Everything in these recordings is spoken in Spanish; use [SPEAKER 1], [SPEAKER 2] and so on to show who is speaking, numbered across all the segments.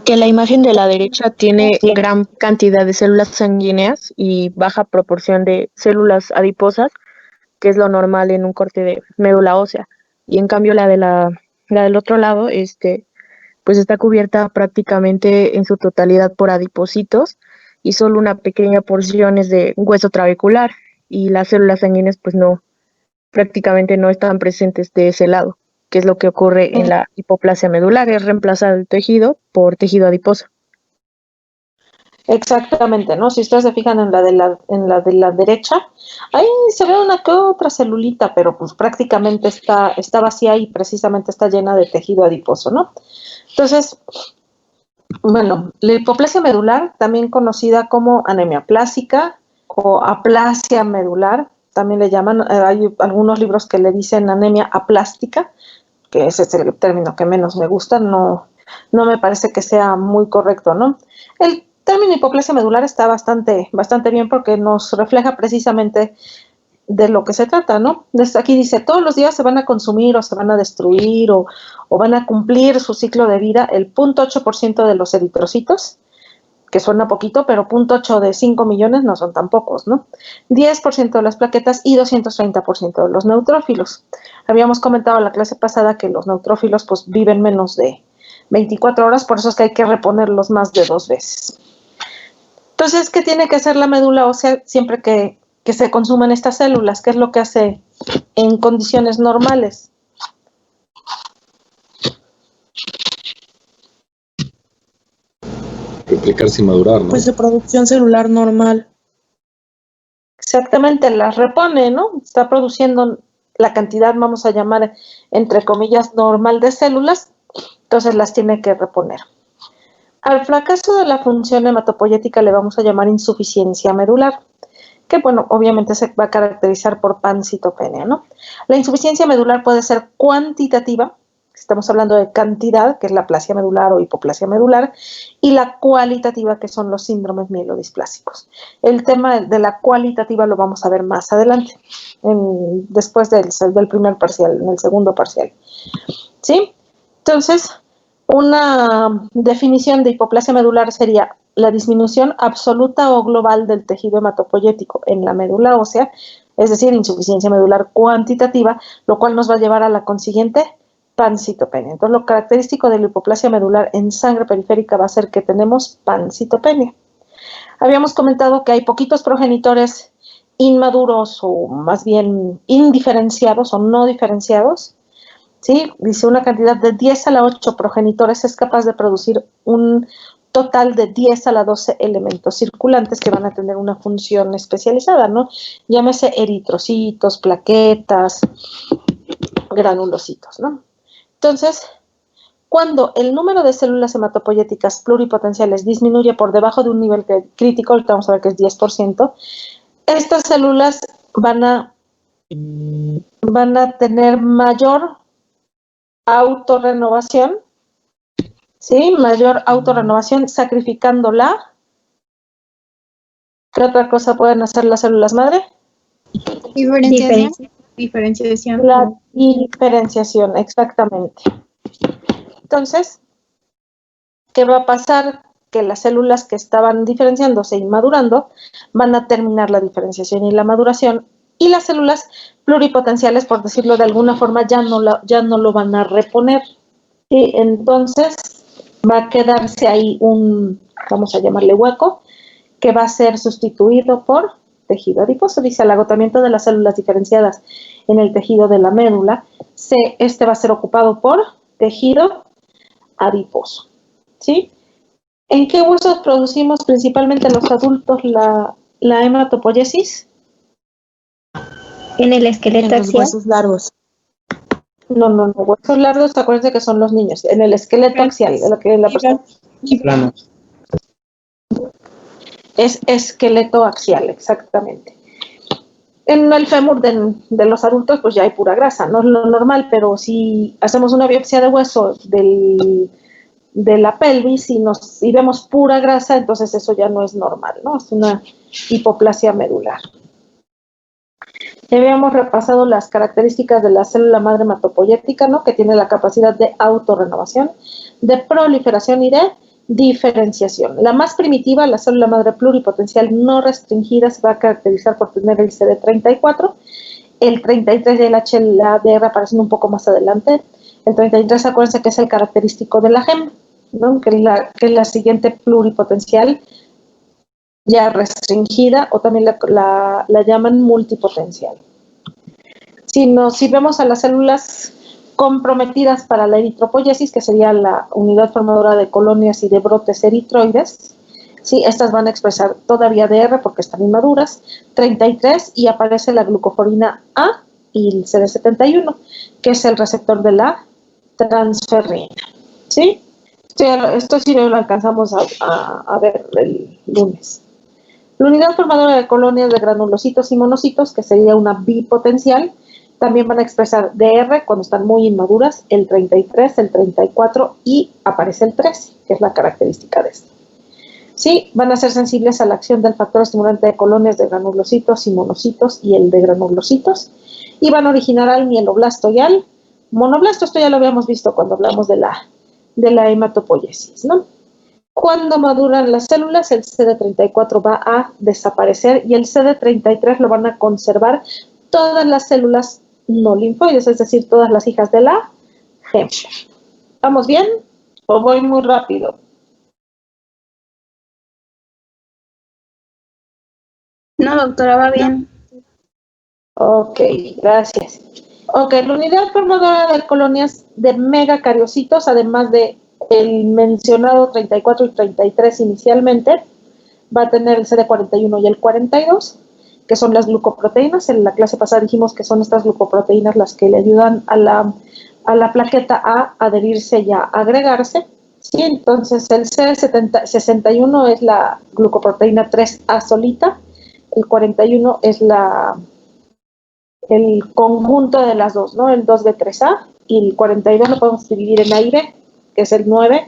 [SPEAKER 1] Que la imagen de la derecha tiene gran cantidad de células sanguíneas y baja proporción de células adiposas, que es lo normal en un corte de médula ósea. Y en cambio la del otro lado, pues está cubierta prácticamente en su totalidad por adipocitos y solo una pequeña porción es de hueso trabecular y las células sanguíneas pues no, prácticamente no están presentes de ese lado, que es lo que ocurre en la hipoplasia medular, es reemplazar el tejido por tejido adiposo.
[SPEAKER 2] Exactamente, ¿no? Si ustedes se fijan en la de la derecha, ahí se ve una que otra celulita, pero pues prácticamente está vacía y precisamente está llena de tejido adiposo, ¿no? Entonces, bueno, la hipoplasia medular, también conocida como anemia plástica o aplasia medular, también le llaman, hay algunos libros que le dicen anemia aplástica, que ese es el término que menos me gusta, no me parece que sea muy correcto, ¿no? El término hipoplasia medular está bastante bien porque nos refleja precisamente de lo que se trata, ¿no? Desde aquí dice, todos los días se van a consumir o se van a destruir o van a cumplir su ciclo de vida el 0.8% de los eritrocitos, que suena poquito, pero 0.8 de 5 millones no son tan pocos, ¿no? 10% de las plaquetas y 230% de los neutrófilos. Habíamos comentado en la clase pasada que los neutrófilos pues viven menos de 24 horas, por eso es que hay que reponerlos más de 2 veces. Entonces, ¿qué tiene que hacer la médula ósea siempre que se consuman estas células? ¿Qué es lo que hace en condiciones normales?
[SPEAKER 3] Replicarse y madurar, ¿no?
[SPEAKER 4] Pues de producción celular normal.
[SPEAKER 2] Exactamente, las repone, ¿no? Está produciendo la cantidad, vamos a llamar, entre comillas, normal de células, entonces las tiene que reponer. Al fracaso de la función hematopoyética le vamos a llamar insuficiencia medular, que bueno, obviamente se va a caracterizar por pancitopenia, ¿no? La insuficiencia medular puede ser cuantitativa, estamos hablando de cantidad, que es la aplasia medular o hipoplasia medular, y la cualitativa, que son los síndromes mielodisplásicos. El tema de la cualitativa lo vamos a ver más adelante, después del primer parcial, en el segundo parcial. ¿Sí? Entonces, una definición de hipoplasia medular sería la disminución absoluta o global del tejido hematopoyético en la médula ósea, es decir, insuficiencia medular cuantitativa, lo cual nos va a llevar a la consiguiente pancitopenia. Entonces, lo característico de la hipoplasia medular en sangre periférica va a ser que tenemos pancitopenia. Habíamos comentado que hay poquitos progenitores inmaduros o más bien indiferenciados o no diferenciados. ¿Sí? Dice una cantidad de 10 a la 8 progenitores es capaz de producir un total de 10 a la 12 elementos circulantes que van a tener una función especializada, ¿no? Llámese eritrocitos, plaquetas, granulocitos, ¿no? Entonces, cuando el número de células hematopoyéticas pluripotenciales disminuye por debajo de un nivel crítico, ahorita vamos a ver que es 10%, estas células van a tener mayor autorrenovación, ¿sí? Mayor autorrenovación, sacrificándola. ¿Qué otra cosa pueden hacer las células madre?
[SPEAKER 5] Diferenciación.
[SPEAKER 2] La diferenciación, exactamente. Entonces, ¿qué va a pasar? Que las células que estaban diferenciándose y madurando van a terminar la diferenciación y la maduración, y las células pluripotenciales, por decirlo de alguna forma, ya no lo van a reponer. Y entonces va a quedarse ahí vamos a llamarle hueco, que va a ser sustituido por tejido adiposo. Dice, al agotamiento de las células diferenciadas en el tejido de la médula, este va a ser ocupado por tejido adiposo. ¿Sí? ¿En qué huesos producimos principalmente los adultos la hematopoiesis?
[SPEAKER 5] En el esqueleto
[SPEAKER 1] En los huesos largos.
[SPEAKER 2] No, huesos largos, acuérdense que son los niños, en el esqueleto axial, de lo que la persona
[SPEAKER 3] Planos.
[SPEAKER 2] es esqueleto axial, exactamente. En el fémur de los adultos, pues ya hay pura grasa, no es lo normal, pero si hacemos una biopsia de hueso de la pelvis y vemos pura grasa, entonces eso ya no es normal, ¿no? Es una hipoplasia medular. Ya habíamos repasado las características de la célula madre hematopoyética, ¿no? Que tiene la capacidad de autorrenovación, de proliferación y de diferenciación. La más primitiva, la célula madre pluripotencial no restringida, se va a caracterizar por tener el CD34, el 33 y el HLA-DR aparecen un poco más adelante. El 33, acuérdense que es el característico de la gema, ¿no? que es la siguiente pluripotencial ya restringida, o también la llaman multipotencial. Si vemos a las células comprometidas para la eritropoyesis, que sería la unidad formadora de colonias y de brotes eritroides, ¿sí? Estas van a expresar todavía DR porque están inmaduras, 33, y aparece la glucoforina A y el CD71, que es el receptor de la transferrina, ¿sí? Esto sí lo alcanzamos a ver el lunes. La unidad formadora de colonias de granulocitos y monocitos, que sería una bipotencial, también van a expresar DR cuando están muy inmaduras, el 33, el 34 y aparece el 13, que es la característica de esto. Sí, van a ser sensibles a la acción del factor estimulante de colonias de granulocitos y monocitos y el de granulocitos, y van a originar al mieloblasto y al monoblasto. Esto ya lo habíamos visto cuando hablamos de la hematopoiesis, ¿no? Cuando maduran las células, el CD34 va a desaparecer y el CD33 lo van a conservar todas las células no linfoides, es decir, todas las hijas de la gema. ¿Vamos bien? ¿O voy muy rápido?
[SPEAKER 5] No, doctora, va bien.
[SPEAKER 2] Ok, gracias. Ok, la unidad formadora de colonias de megacariocitos, además de el mencionado 34 y 33 inicialmente, va a tener el CD41 y el 42, que son las glucoproteínas. En la clase pasada dijimos que son estas glucoproteínas las que le ayudan a la plaqueta a adherirse y a agregarse. Sí, entonces el CD61 es la glucoproteína 3A solita, el 41 es el conjunto de las dos, ¿no? El 2B3A, y el 42 lo podemos dividir en A y B, que es el 9,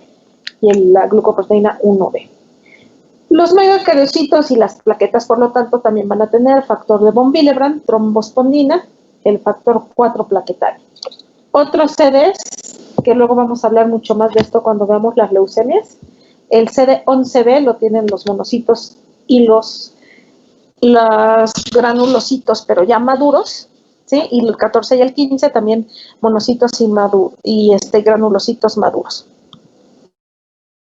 [SPEAKER 2] y la glucoproteína 1B. Los megacariocitos y las plaquetas, por lo tanto, también van a tener factor de von Willebrand, trombospondina, el factor 4 plaquetario. Otros CDs, que luego vamos a hablar mucho más de esto cuando veamos las leucemias, el CD11B lo tienen los monocitos y los granulocitos, pero ya maduros, ¿sí? Y el 14 y el 15 también monocitos y granulocitos maduros.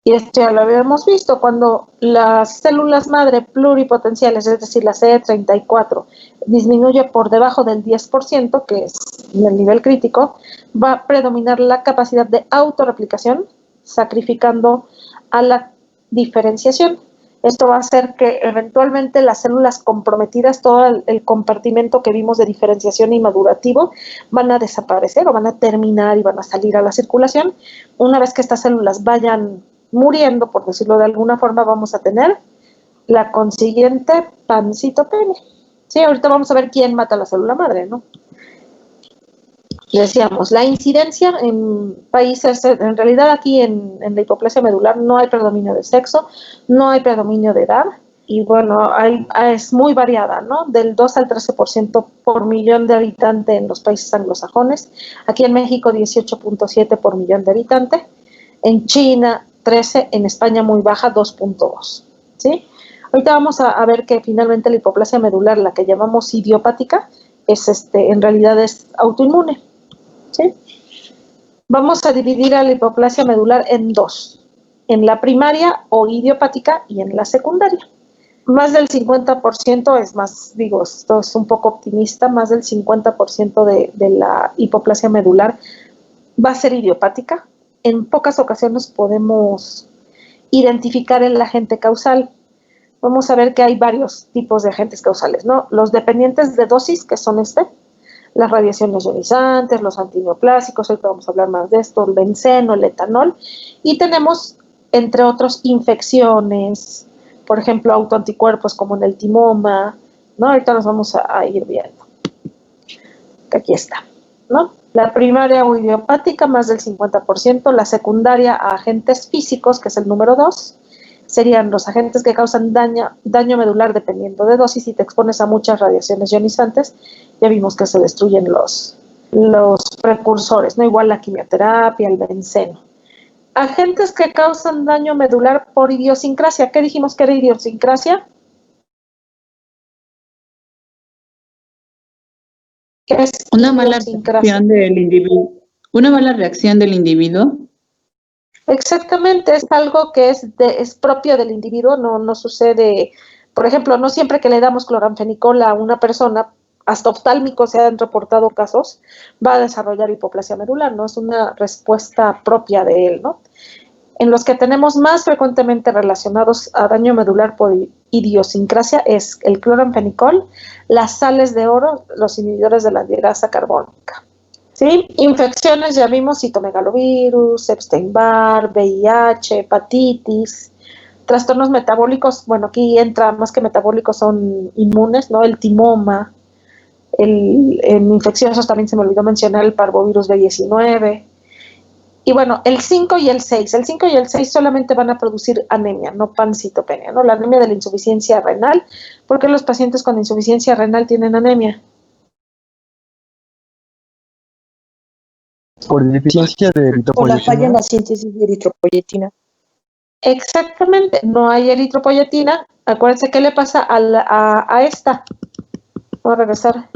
[SPEAKER 2] Y esto ya lo habíamos visto, cuando las células madre pluripotenciales, es decir, la CD34, disminuye por debajo del 10%, que es el nivel crítico, va a predominar la capacidad de autorreplicación, sacrificando a la diferenciación. Esto va a hacer que eventualmente las células comprometidas, todo el compartimento que vimos de diferenciación y madurativo, van a desaparecer o van a terminar y van a salir a la circulación. Una vez que estas células vayan muriendo, por decirlo de alguna forma, vamos a tener la consiguiente pancitopenia. Sí, ahorita vamos a ver quién mata a la célula madre, ¿no? Decíamos, la incidencia en países, en realidad aquí en la hipoplasia medular no hay predominio de sexo, no hay predominio de edad, y bueno, es muy variada, ¿no? Del 2 al 13% por millón de habitantes en los países anglosajones, aquí en México 18.7 por millón de habitantes, en China 13, en España muy baja, 2.2, ¿sí? Ahorita vamos a ver que finalmente la hipoplasia medular, la que llamamos idiopática, en realidad es autoinmune, ¿sí? Vamos a dividir a la hipoplasia medular en dos, en la primaria o idiopática y en la secundaria. Más del 50% es más, digo, esto es un poco optimista, más del 50% de la hipoplasia medular va a ser idiopática. En pocas ocasiones podemos identificar el agente causal. Vamos a ver que hay varios tipos de agentes causales, ¿no? Los dependientes de dosis, que son las radiaciones ionizantes, los antineoplásicos, ahorita vamos a hablar más de esto, el benceno, el etanol, y tenemos, entre otros, infecciones, por ejemplo, autoanticuerpos como en el timoma, ¿no? Ahorita nos vamos a ir viendo. Aquí está, ¿no? La primaria o idiopática, más del 50%, la secundaria a agentes físicos, que es el número 2, serían los agentes que causan daño medular dependiendo de dosis. Si te expones a muchas radiaciones ionizantes, ya vimos que se destruyen los precursores, ¿no? Igual la quimioterapia, el benceno. Agentes que causan daño medular por idiosincrasia. ¿Qué dijimos que era idiosincrasia? ¿Qué es
[SPEAKER 6] Una mala
[SPEAKER 2] idiosincrasia?
[SPEAKER 6] reacción del individuo. Una mala reacción del individuo.
[SPEAKER 2] Exactamente, es algo que es propio del individuo, no sucede, por ejemplo, no siempre que le damos cloranfenicol a una persona, hasta oftálmicos se han reportado casos, va a desarrollar hipoplasia medular, ¿no? Es una respuesta propia de él, ¿no? En los que tenemos más frecuentemente relacionados a daño medular por idiosincrasia es el cloranfenicol, las sales de oro, los inhibidores de la anhidrasa carbónica. ¿Sí? Infecciones, ya vimos, citomegalovirus, Epstein-Barr, VIH, hepatitis, trastornos metabólicos, bueno, aquí entra más que metabólicos, son inmunes, ¿no? El timoma, en infecciosos también se me olvidó mencionar el parvovirus B19. Y bueno, el 5 y el 6. El 5 y el 6 solamente van a producir anemia, no pancitopenia, ¿no? La anemia de la insuficiencia renal. ¿Por qué los pacientes con insuficiencia renal tienen anemia?
[SPEAKER 3] Por deficiencia de
[SPEAKER 4] Por la falla en
[SPEAKER 3] eritropoyetina.
[SPEAKER 4] la síntesis de eritropoyetina.
[SPEAKER 2] Exactamente, no hay eritropoyetina. Acuérdense qué le pasa a esta. Voy a regresar.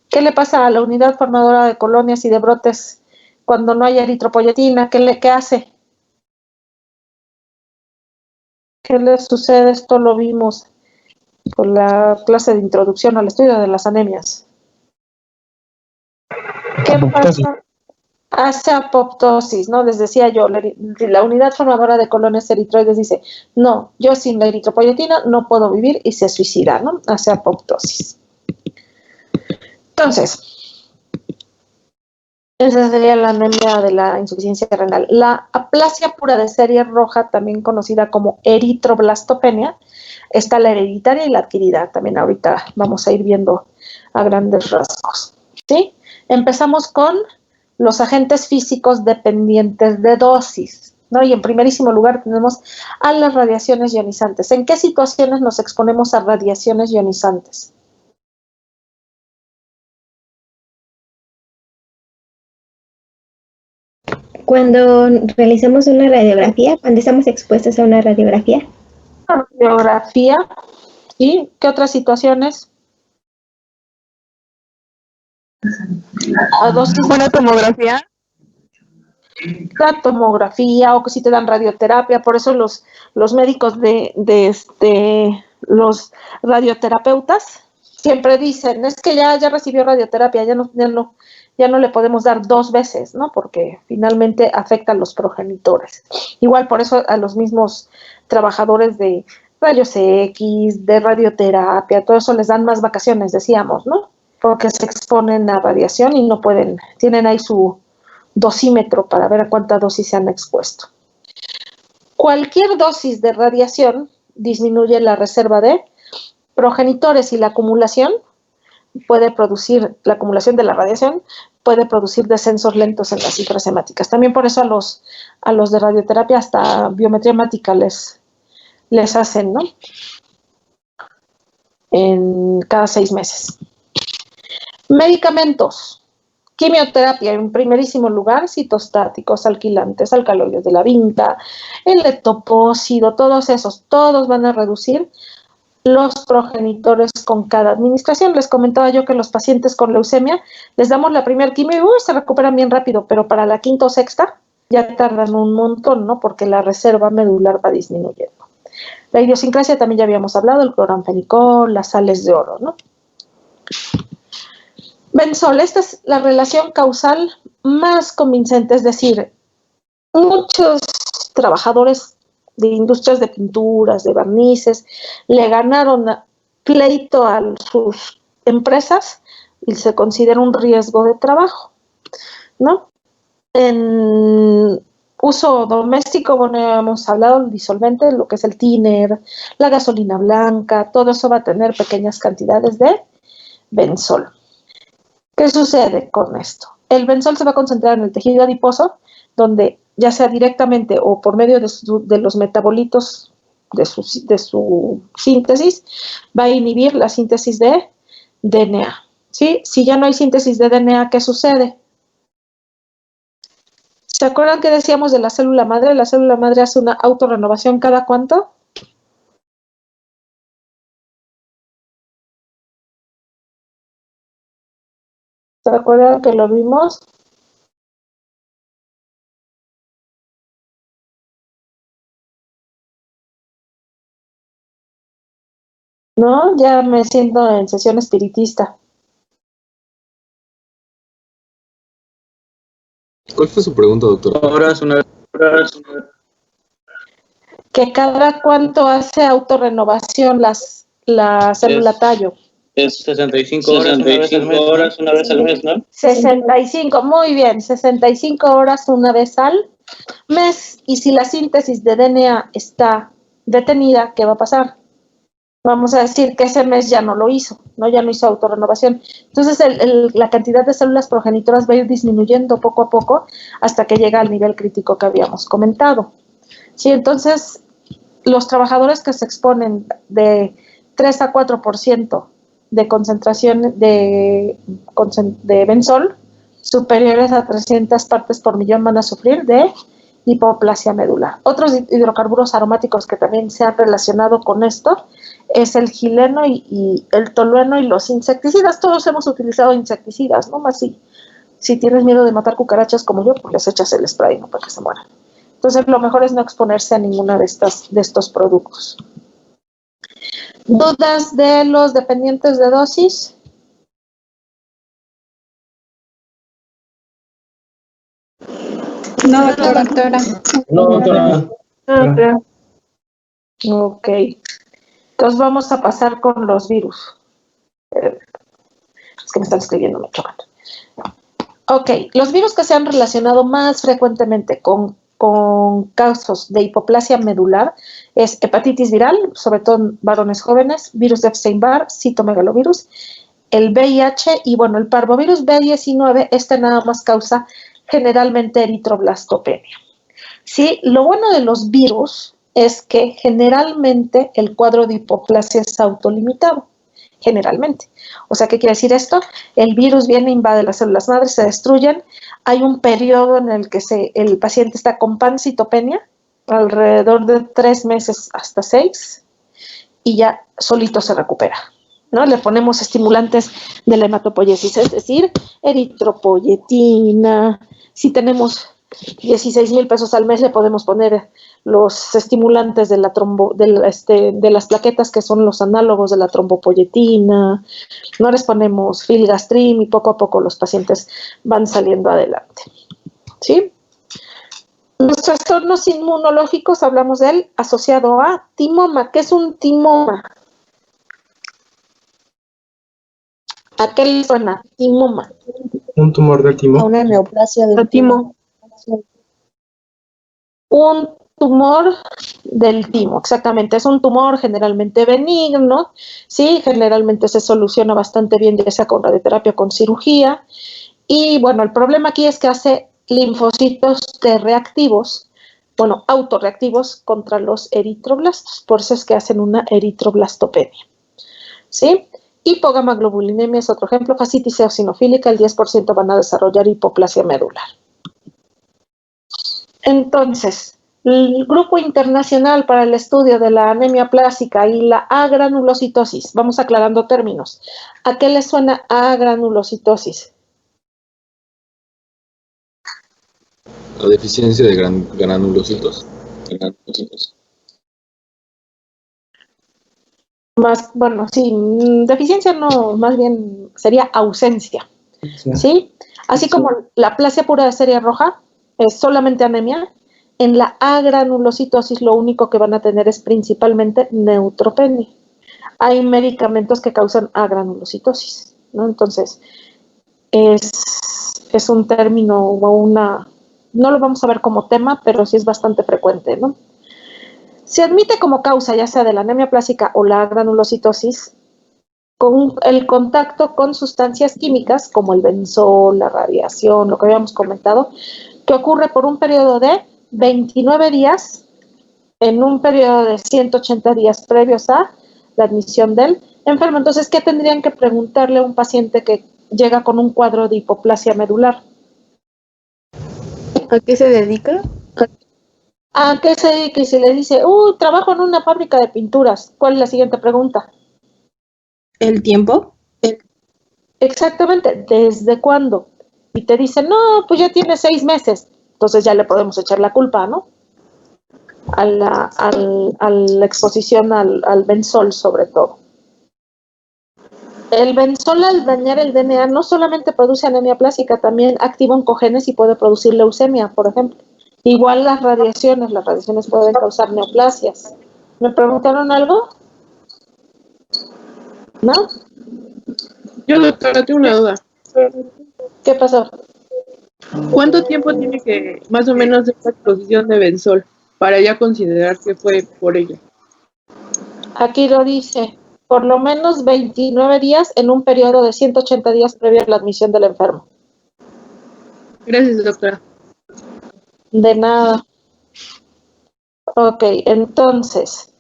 [SPEAKER 2] ¿Qué le pasa a la unidad formadora de colonias y de brotes cuando no hay eritropoyetina? ¿Qué hace? ¿Qué le sucede? Esto lo vimos con la clase de introducción al estudio de las anemias. ¿Qué
[SPEAKER 3] Apoptosis.
[SPEAKER 2] pasa? Hace apoptosis, ¿no? Les decía yo, la unidad formadora de colonias eritroides dice, no, yo sin la eritropoyetina no puedo vivir y se suicida, ¿no? Hace apoptosis. Entonces, esa sería la anemia de la insuficiencia renal. La aplasia pura de serie roja, también conocida como eritroblastopenia, está la hereditaria y la adquirida. También ahorita vamos a ir viendo a grandes rasgos, ¿sí? Empezamos con los agentes físicos dependientes de dosis, ¿no? Y en primerísimo lugar tenemos a las radiaciones ionizantes. ¿En qué situaciones nos exponemos a radiaciones ionizantes?
[SPEAKER 5] Cuando realizamos una radiografía, cuando estamos expuestos a una radiografía.
[SPEAKER 2] Radiografía, ¿sí? ¿Qué otras situaciones? A dosis.
[SPEAKER 1] Una tomografía.
[SPEAKER 2] La tomografía o que si te dan radioterapia, por eso los médicos los radioterapeutas siempre dicen, es que ya recibió radioterapia, ya no le podemos dar 2 veces, ¿no? Porque finalmente afecta a los progenitores. Igual por eso a los mismos trabajadores de rayos X, de radioterapia, todo eso les dan más vacaciones, decíamos, ¿no? Porque se exponen a radiación y no pueden, tienen ahí su dosímetro para ver a cuánta dosis se han expuesto. Cualquier dosis de radiación disminuye la reserva de progenitores y la acumulación de la radiación puede producir descensos lentos en las cifras hemáticas. También por eso a los de radioterapia hasta biometría hemática les hacen, ¿no? En cada 6 meses. Medicamentos. Quimioterapia, en primerísimo lugar, citostáticos, alquilantes, alcaloides de la vinca, el leptopósido, todos van a reducir los progenitores con cada administración. Les comentaba yo que los pacientes con leucemia les damos la primera quimio y se recuperan bien rápido, pero para la quinta o sexta ya tardan un montón, ¿no? Porque la reserva medular va disminuyendo. La idiosincrasia también ya habíamos hablado, el cloranfenicol, las sales de oro, ¿no? Benzol, esta es la relación causal más convincente, es decir, muchos trabajadores de industrias de pinturas, de barnices, le ganaron pleito a sus empresas y se considera un riesgo de trabajo, ¿no? En uso doméstico, bueno, ya hemos hablado, el disolvente, lo que es el thinner, la gasolina blanca, todo eso va a tener pequeñas cantidades de benzol. ¿Qué sucede con esto? El benzol se va a concentrar en el tejido adiposo, donde ya sea directamente o por medio de los metabolitos de su síntesis, va a inhibir la síntesis de DNA. ¿Sí? Si ya no hay síntesis de DNA, ¿qué sucede? ¿Se acuerdan que decíamos de la célula madre? La célula madre hace una autorrenovación ¿cada cuánto? ¿Se acuerdan que lo vimos? ¿No? Ya me siento en sesión espiritista.
[SPEAKER 3] ¿Cuál fue su pregunta, doctora?
[SPEAKER 7] Horas, una
[SPEAKER 2] ¿Que cada cuánto hace autorrenovación la célula tallo?
[SPEAKER 7] es 65 horas una vez al mes, ¿no?
[SPEAKER 2] 65, muy bien, 65 horas una vez al mes. Y si la síntesis de DNA está detenida, ¿qué va a pasar? Vamos a decir que ese mes ya no lo hizo, ¿no? Ya no hizo autorrenovación. Entonces, la cantidad de células progenitoras va a ir disminuyendo poco a poco hasta que llega al nivel crítico que habíamos comentado. Sí, entonces, los trabajadores que se exponen de 3 a 4% de concentración de benzol superiores a 300 partes por millón van a sufrir de hipoplasia medular. Otros hidrocarburos aromáticos que también se han relacionado con esto es el gileno y el tolueno y los insecticidas. Todos hemos utilizado insecticidas, ¿no? Más si tienes miedo de matar cucarachas como yo, pues les echas el spray, ¿no? Para que se mueran. Entonces, lo mejor es no exponerse a ninguna de estos productos. ¿Dudas de los dependientes de dosis?
[SPEAKER 6] No, doctora.
[SPEAKER 7] No, doctora.
[SPEAKER 2] Ok. Entonces vamos a pasar con los virus. Es que me están escribiendo, me chocan. Ok, los virus que se han relacionado más frecuentemente con casos de hipoplasia medular es hepatitis viral, sobre todo en varones jóvenes, virus de Epstein-Barr, citomegalovirus, el VIH y bueno, el parvovirus B19, nada más causa generalmente eritroblastopenia. Sí, lo bueno de los virus es que generalmente el cuadro de hipoplasia es autolimitado, generalmente. O sea, ¿qué quiere decir esto? El virus viene, invade las células madres, se destruyen, hay un periodo en el que el paciente está con pancitopenia, alrededor de 3 meses hasta 6, y ya solito se recupera, ¿no? Le ponemos estimulantes de la hematopoiesis, es decir, eritropoyetina. Si tenemos 16,000 pesos al mes, le podemos poner los estimulantes de las plaquetas, que son los análogos de la trombopoyetina. No les ponemos filgastrim y poco a poco los pacientes van saliendo adelante. ¿Sí? Los trastornos inmunológicos, hablamos de él asociado a timoma. ¿Qué es un timoma? ¿A qué le suena? Timoma.
[SPEAKER 8] Un tumor del
[SPEAKER 4] A
[SPEAKER 8] timo.
[SPEAKER 4] una neoplasia del
[SPEAKER 1] Timo.
[SPEAKER 2] Un tumor del timo, exactamente. Es un tumor generalmente benigno, ¿sí? Generalmente se soluciona bastante bien, ya sea con radioterapia o con cirugía. Y bueno, el problema aquí es que hace linfocitos T reactivos, bueno, autorreactivos contra los eritroblastos. Por eso es que hacen una eritroblastopenia, ¿sí? Hipogamaglobulinemia es otro ejemplo. Fascitis eosinofílica, el 10% van a desarrollar hipoplasia medular. Entonces, el Grupo Internacional para el Estudio de la Anemia Plástica y la agranulocitosis, vamos aclarando términos. ¿A qué le suena agranulocitosis?
[SPEAKER 3] La deficiencia de granulocitos.
[SPEAKER 2] Más, bueno, sí, deficiencia no, más bien sería ausencia, ¿sí? Así como la aplasia pura de serie roja es solamente anemia, en la agranulocitosis lo único que van a tener es principalmente neutropenia. Hay medicamentos que causan agranulocitosis, ¿no? Entonces, es un término o no lo vamos a ver como tema, pero sí es bastante frecuente, ¿no? Se admite como causa, ya sea de la anemia plástica o la granulocitosis, con el contacto con sustancias químicas como el benzol, la radiación, lo que habíamos comentado, que ocurre por un periodo de 29 días, en un periodo de 180 días previos a la admisión del enfermo. Entonces, ¿qué tendrían que preguntarle a un paciente que llega con un cuadro de hipoplasia medular?
[SPEAKER 1] ¿A qué se dedica?
[SPEAKER 2] ¿A qué se dedica? Y si le dice, trabajo en una fábrica de pinturas, ¿cuál es la siguiente pregunta?
[SPEAKER 6] ¿El tiempo?
[SPEAKER 2] Exactamente, ¿desde cuándo? Y te dice, no, pues ya tiene 6 meses. Entonces ya le podemos echar la culpa, ¿no? A la exposición al benzol, sobre todo. El benzol, al dañar el DNA, no solamente produce anemia plástica, también activa oncogenes y puede producir leucemia, por ejemplo. Igual las radiaciones pueden causar neoplasias. ¿Me preguntaron algo? ¿No?
[SPEAKER 1] Yo, doctora, tengo una duda.
[SPEAKER 2] ¿Qué pasó?
[SPEAKER 1] ¿Cuánto tiempo tiene que, más o menos, esta exposición de benzol para ya considerar que fue por ella?
[SPEAKER 2] Aquí lo dice, por lo menos 29 días en un periodo de 180 días previo a la admisión del enfermo.
[SPEAKER 1] Gracias, doctora.
[SPEAKER 2] De nada. Ok, entonces,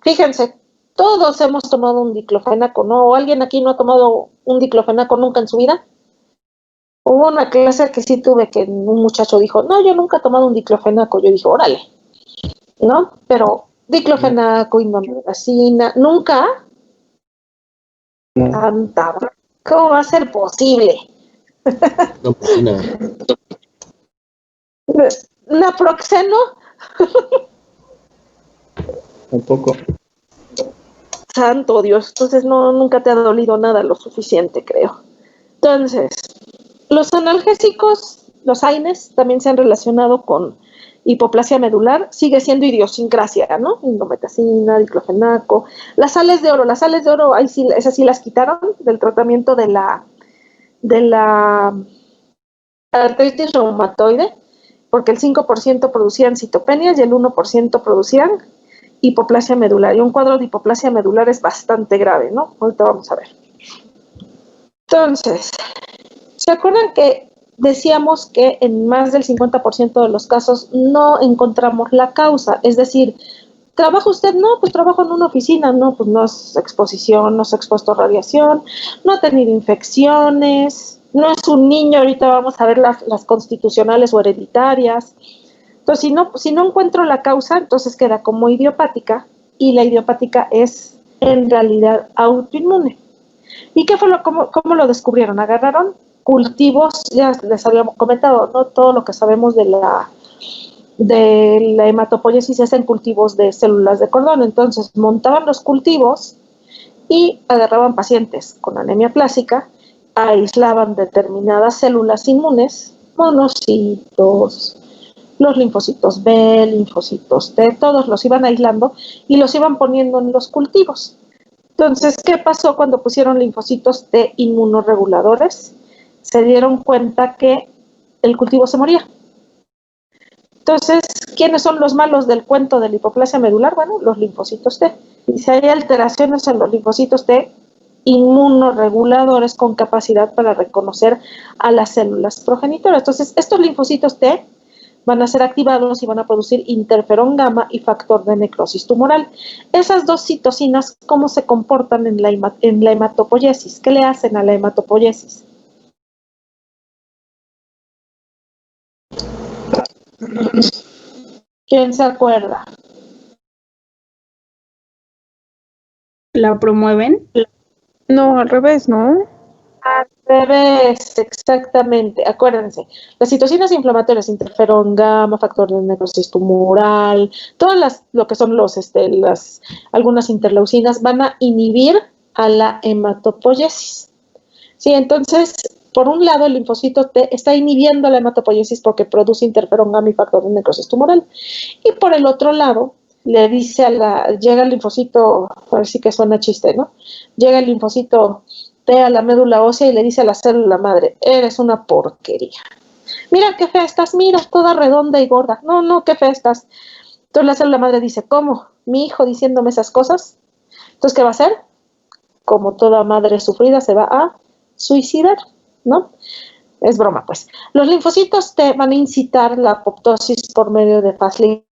[SPEAKER 2] fíjense, todos hemos tomado un diclofenaco, ¿no? ¿O alguien aquí no ha tomado un diclofenaco nunca en su vida? Hubo una clase que sí tuve que un muchacho dijo, no, yo nunca he tomado un diclofenaco. Yo dije, órale, ¿no? Pero diclofenaco, indometacina, ¿nunca? Cantaba. ¿Cómo va a ser posible?
[SPEAKER 3] No, pues, nada.
[SPEAKER 2] Naproxeno,
[SPEAKER 7] Tampoco.
[SPEAKER 2] santo Dios, entonces no, nunca te ha dolido nada lo suficiente, creo. Entonces, los analgésicos, los AINES, también se han relacionado con hipoplasia medular, sigue siendo idiosincrasia, ¿no? Indometacina, diclofenaco. Las sales de oro, ahí sí, esas sí las quitaron del tratamiento de la artritis reumatoide, porque el 5% producían citopenias y el 1% producían hipoplasia medular. Y un cuadro de hipoplasia medular es bastante grave, ¿no? Ahorita vamos a ver. Entonces, ¿se acuerdan que decíamos que en más del 50% de los casos no encontramos la causa? Es decir, ¿trabaja usted? No, pues trabajo en una oficina. No, pues no es exposición, no se ha expuesto a radiación, no ha tenido infecciones, no es un niño, ahorita vamos a ver las constitucionales o hereditarias. Entonces, si no encuentro la causa, entonces queda como idiopática, y la idiopática es en realidad autoinmune. ¿Y qué fue cómo lo descubrieron? Agarraron cultivos, ya les habíamos comentado, ¿no? Todo lo que sabemos de la hematopoiesis se hacen cultivos de células de cordón. Entonces montaban los cultivos y agarraban pacientes con anemia plástica, aislaban determinadas células inmunes, monocitos, los linfocitos B, linfocitos T, todos los iban aislando y los iban poniendo en los cultivos. Entonces, ¿qué pasó cuando pusieron linfocitos T inmunoreguladores? Se dieron cuenta que el cultivo se moría. Entonces, ¿quiénes son los malos del cuento de la hipoplasia medular? Bueno, los linfocitos T. Y si hay alteraciones en los linfocitos T inmunoreguladores con capacidad para reconocer a las células progenitoras. Entonces, estos linfocitos T van a ser activados y van a producir interferón gamma y factor de necrosis tumoral. Esas dos citocinas, ¿cómo se comportan en la hematopoiesis? ¿Qué le hacen a la hematopoiesis? ¿Quién se acuerda?
[SPEAKER 6] ¿La promueven?
[SPEAKER 1] No, al revés, ¿no?
[SPEAKER 2] Al revés, exactamente. Acuérdense, las citocinas inflamatorias, interferón gamma, factor de necrosis tumoral, todas lo que son algunas interleucinas van a inhibir a la hematopoiesis. Sí, entonces, por un lado, el linfocito T está inhibiendo la hematopoiesis porque produce interferón gamma y factor de necrosis tumoral. Y por el otro lado, le dice llega el linfocito, a ver si que suena chiste, ¿no? Llega el linfocito T a la médula ósea y le dice a la célula madre, eres una porquería. Mira qué fea estás, mira, toda redonda y gorda. No, qué fea estás. Entonces la célula madre dice, ¿cómo? ¿Mi hijo diciéndome esas cosas? Entonces, ¿qué va a hacer? Como toda madre sufrida, se va a suicidar, ¿no? Es broma, pues. Los linfocitos T van a incitar la apoptosis por medio de FASLI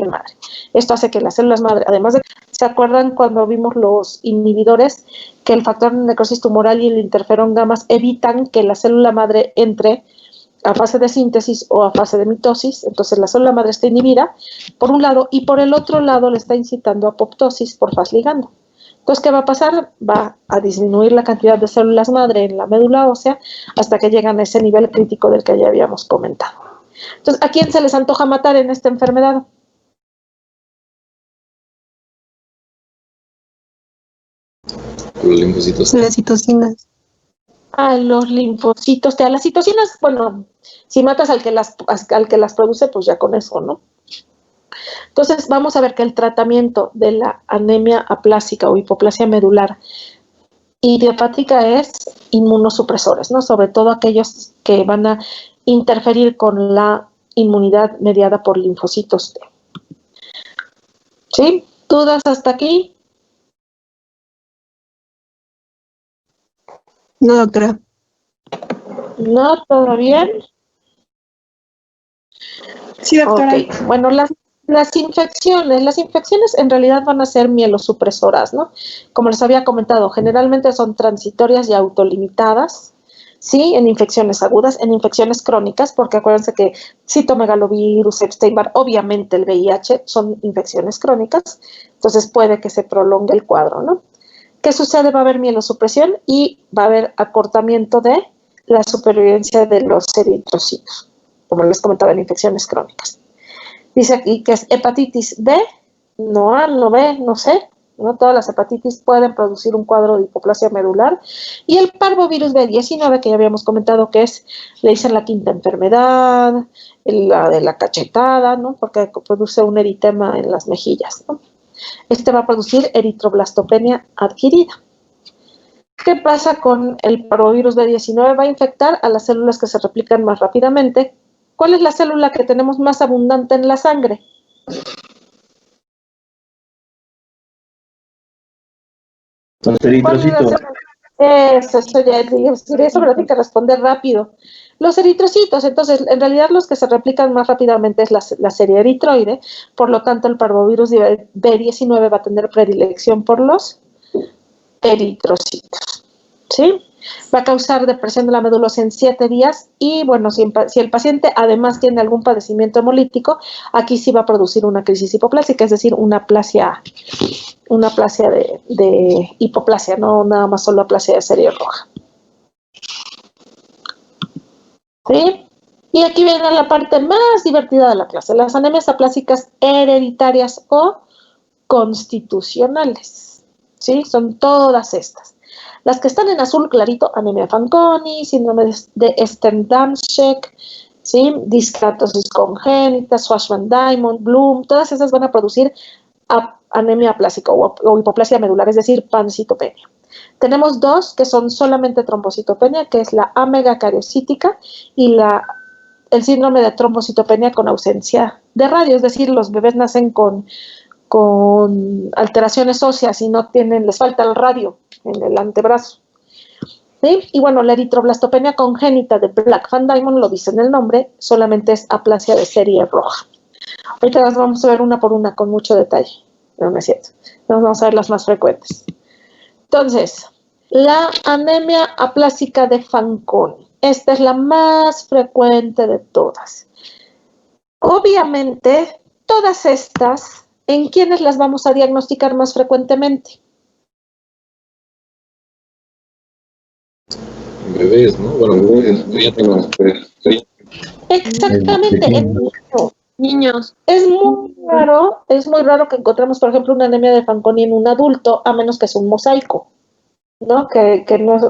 [SPEAKER 2] madre. Esto hace que las células madre, además de, ¿se acuerdan cuando vimos los inhibidores? Que el factor de necrosis tumoral y el interferón gamma evitan que la célula madre entre a fase de síntesis o a fase de mitosis, entonces la célula madre está inhibida por un lado y por el otro lado le está incitando a apoptosis por faz ligando. Entonces, ¿qué va a pasar? Va a disminuir la cantidad de células madre en la médula ósea hasta que llegan a ese nivel crítico del que ya habíamos comentado. Entonces, ¿a quién se les antoja matar en esta enfermedad?
[SPEAKER 3] Los linfocitos.
[SPEAKER 4] Las citocinas.
[SPEAKER 2] A los linfocitos T. A las citocinas, bueno, si matas al que las produce, pues ya con eso, ¿no? Entonces, vamos a ver que el tratamiento de la anemia aplásica o hipoplasia medular idiopática es inmunosupresores, ¿no? Sobre todo aquellos que van a interferir con la inmunidad mediada por linfocitos T. ¿Sí? ¿Dudas hasta aquí?
[SPEAKER 4] No, doctora.
[SPEAKER 2] ¿No? ¿Todo bien?
[SPEAKER 4] Sí, doctora.
[SPEAKER 2] Ok, bueno, las infecciones en realidad van a ser mielosupresoras, ¿no? Como les había comentado, generalmente son transitorias y autolimitadas, ¿sí? En infecciones agudas, en infecciones crónicas, porque acuérdense que citomegalovirus, Epstein-Barr, obviamente el VIH son infecciones crónicas, entonces puede que se prolongue el cuadro, ¿no? ¿Qué sucede? Va a haber mielosupresión y va a haber acortamiento de la supervivencia de los eritrocitos, como les comentaba en infecciones crónicas. Dice aquí que es hepatitis B, no A, no B, no C, ¿no? Todas las hepatitis pueden producir un cuadro de hipoplasia medular. Y el parvovirus B19, que ya habíamos comentado que es, le dicen la quinta enfermedad, la de la cachetada, ¿no? Porque produce un eritema en las mejillas, ¿no? Este va a producir eritroblastopenia adquirida. ¿Qué pasa con el parvovirus B19? Va a infectar a las células que se replican más rápidamente. ¿Cuál es la célula que tenemos más abundante en la sangre?
[SPEAKER 7] Los eritrocitos.
[SPEAKER 2] Eso ya eso me lo tiene que responder rápido. Los eritrocitos, entonces, en realidad los que se replican más rápidamente es la serie eritroide, por lo tanto el parvovirus B19 va a tener predilección por los eritrocitos, ¿sí? Va a causar depresión de la médula ósea en 7 días y, bueno, si el paciente además tiene algún padecimiento hemolítico, aquí sí va a producir una crisis hipoplásica, es decir, una aplasia de hipoplasia, no nada más solo aplasia de serie roja. ¿Sí? Y aquí viene la parte más divertida de la clase, las anemias aplásicas hereditarias o constitucionales. ¿Sí? Son todas estas. Las que están en azul clarito, anemia Fanconi, síndrome de Stern-Darmstadt, ¿sí? Discratosis congénita, Schwarzman-Diamond, Bloom, todas esas van a producir anemia aplásica o hipoplasia medular, es decir, pancitopenia. Tenemos dos que son solamente trombocitopenia, que es la amegacariocítica y el síndrome de trombocitopenia con ausencia de radio, es decir, los bebés nacen con alteraciones óseas y les falta el radio en el antebrazo. ¿Sí? Y bueno, la eritroblastopenia congénita de Black-Van-Diamond, lo dice en el nombre, solamente es aplasia de serie roja. Ahorita las vamos a ver una por una con mucho detalle. No es cierto. Vamos a ver las más frecuentes. Entonces, la anemia aplásica de Fanconi. Esta es la más frecuente de todas. Obviamente, todas estas, ¿en quiénes las vamos a diagnosticar más frecuentemente?
[SPEAKER 3] Bebés, ¿no? Bueno, bebés, ya tengo
[SPEAKER 2] Exactamente, en niños. Es muy raro que encontremos, por ejemplo, una anemia de Fanconi en un adulto, a menos que sea un mosaico, ¿no?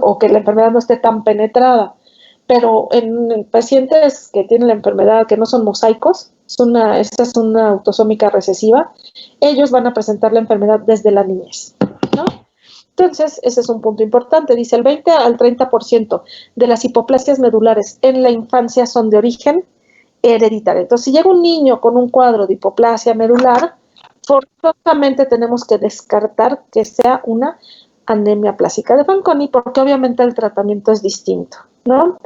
[SPEAKER 2] O que la enfermedad no esté tan penetrada. Pero en pacientes que tienen la enfermedad, que no son mosaicos, esta es una autosómica recesiva, ellos van a presentar la enfermedad desde la niñez, ¿no? Entonces, ese es un punto importante. Dice, el 20 al 30% de las hipoplasias medulares en la infancia son de origen hereditario. Entonces, si llega un niño con un cuadro de hipoplasia medular, forzosamente tenemos que descartar que sea una anemia aplásica de Fanconi, porque obviamente el tratamiento es distinto, ¿no?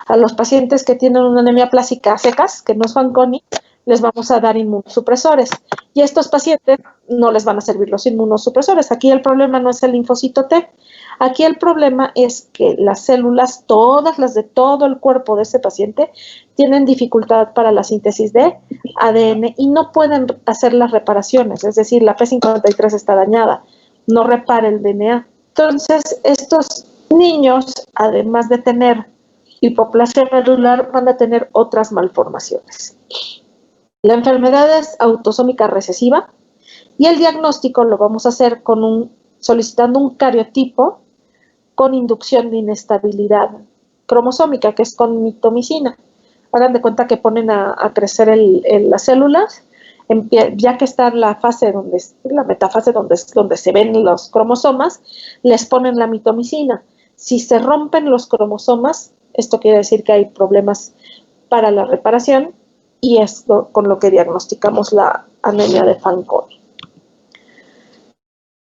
[SPEAKER 2] A los pacientes que tienen una anemia aplásica secas, que no es Fanconi, les vamos a dar inmunosupresores. Y a estos pacientes no les van a servir los inmunosupresores. Aquí el problema no es el linfocito T. Aquí el problema es que las células, todas las de todo el cuerpo de ese paciente, tienen dificultad para la síntesis de ADN y no pueden hacer las reparaciones, es decir, la P53 está dañada, no repara el DNA. Entonces, estos niños, además de tener hipoplasia medular, van a tener otras malformaciones. La enfermedad es autosómica recesiva y el diagnóstico lo vamos a hacer solicitando un cariotipo con inducción de inestabilidad cromosómica, que es con mitomicina. Hagan de cuenta que ponen a crecer las células, ya que está en la fase la metafase donde se ven los cromosomas, les ponen la mitomicina. Si se rompen los cromosomas, esto quiere decir que hay problemas para la reparación y es con lo que diagnosticamos la anemia de Fanconi.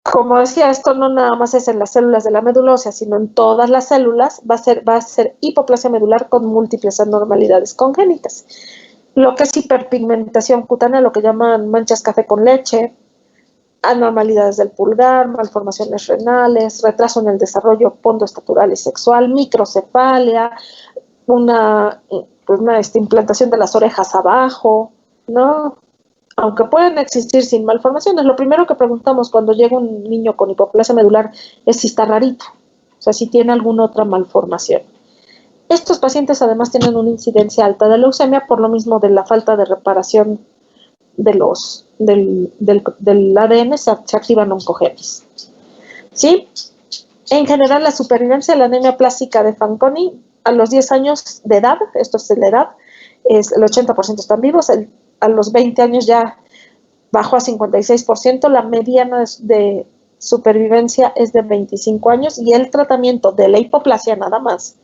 [SPEAKER 2] Como decía, esto no nada más es en las células de la médula ósea, sino en todas las células, va a ser hipoplasia medular con múltiples anormalidades congénitas. Lo que es hiperpigmentación cutánea, lo que llaman manchas café con leche, anormalidades del pulgar, malformaciones renales, retraso en el desarrollo pondoestatural y sexual, microcefalia, una implantación de las orejas abajo, ¿no? Aunque pueden existir sin malformaciones, lo primero que preguntamos cuando llega un niño con hipoplasia medular es si está rarito, o sea, si tiene alguna otra malformación. Estos pacientes además tienen una incidencia alta de leucemia por lo mismo de la falta de reparación del ADN, se activan oncogenes. ¿Sí? En general, la supervivencia de la anemia plástica de Fanconi a los 10 años de edad, esto es la edad, el 80% están vivos, a los 20 años ya bajó a 56%, la mediana de supervivencia es de 25 años y el tratamiento de la hipoplasia nada más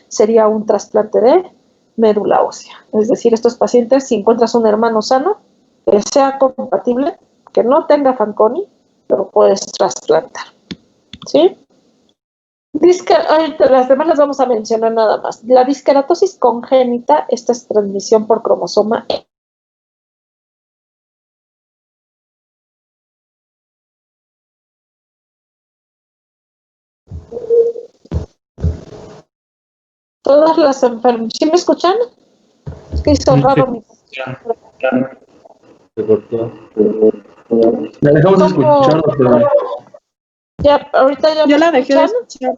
[SPEAKER 2] sería un trasplante de médula ósea. Es decir, estos pacientes, si encuentras un hermano sano que sea compatible, que no tenga Fanconi, lo puedes trasplantar. ¿Sí? Las demás las vamos a mencionar nada más. La disqueratosis congénita, esta es transmisión por cromosoma E. Todas las enfermedades. ¿Sí me escuchan? Es que hizo raro mi.
[SPEAKER 3] Se cortó.
[SPEAKER 8] La dejamos escuchar, pero
[SPEAKER 2] Ya, ahorita ya
[SPEAKER 4] Yo
[SPEAKER 2] me
[SPEAKER 4] la dejé de
[SPEAKER 2] escuchan,
[SPEAKER 4] escuchar.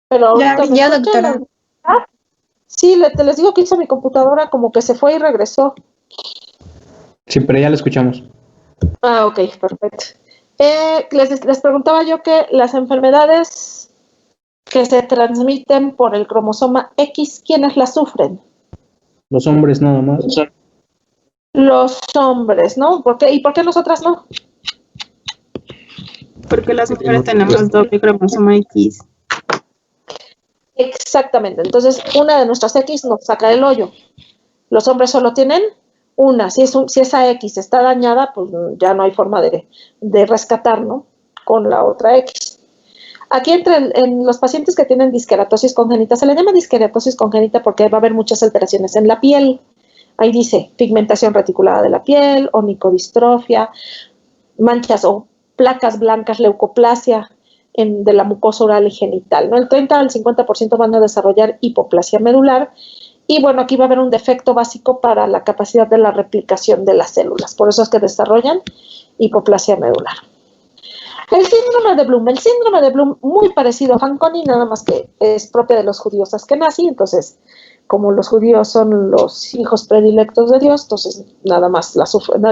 [SPEAKER 2] pero ahorita me
[SPEAKER 4] Ya,
[SPEAKER 2] escuchan.
[SPEAKER 4] doctora.
[SPEAKER 2] Sí, les digo que hizo mi computadora como que se fue y regresó.
[SPEAKER 8] sí, pero ya la escuchamos.
[SPEAKER 2] Ah, ok, perfecto. Les preguntaba yo que las enfermedades que se transmiten por el cromosoma X, ¿quiénes las sufren?
[SPEAKER 8] Los hombres nada más.
[SPEAKER 2] Los hombres, ¿no? ¿Y por qué nosotras no?
[SPEAKER 4] Porque las mujeres tenemos doble cromosoma X.
[SPEAKER 2] Exactamente. Entonces, una de nuestras X nos saca el hoyo. Los hombres solo tienen una. Si esa X está dañada, pues ya no hay forma de rescatar, ¿no? Con la otra X. Aquí en los pacientes que tienen disqueratosis congénita, se le llama disqueratosis congénita porque va a haber muchas alteraciones en la piel. Ahí dice pigmentación reticulada de la piel, onicodistrofia, manchas o placas blancas, leucoplasia de la mucosa oral y genital, ¿no? El 30 al 50% van a desarrollar hipoplasia medular y bueno, aquí va a haber un defecto básico para la capacidad de la replicación de las células, por eso es que desarrollan hipoplasia medular. El síndrome de Bloom muy parecido a Fanconi, nada más que es propia de los judíos askenazí, entonces como los judíos son los hijos predilectos de Dios, entonces nada más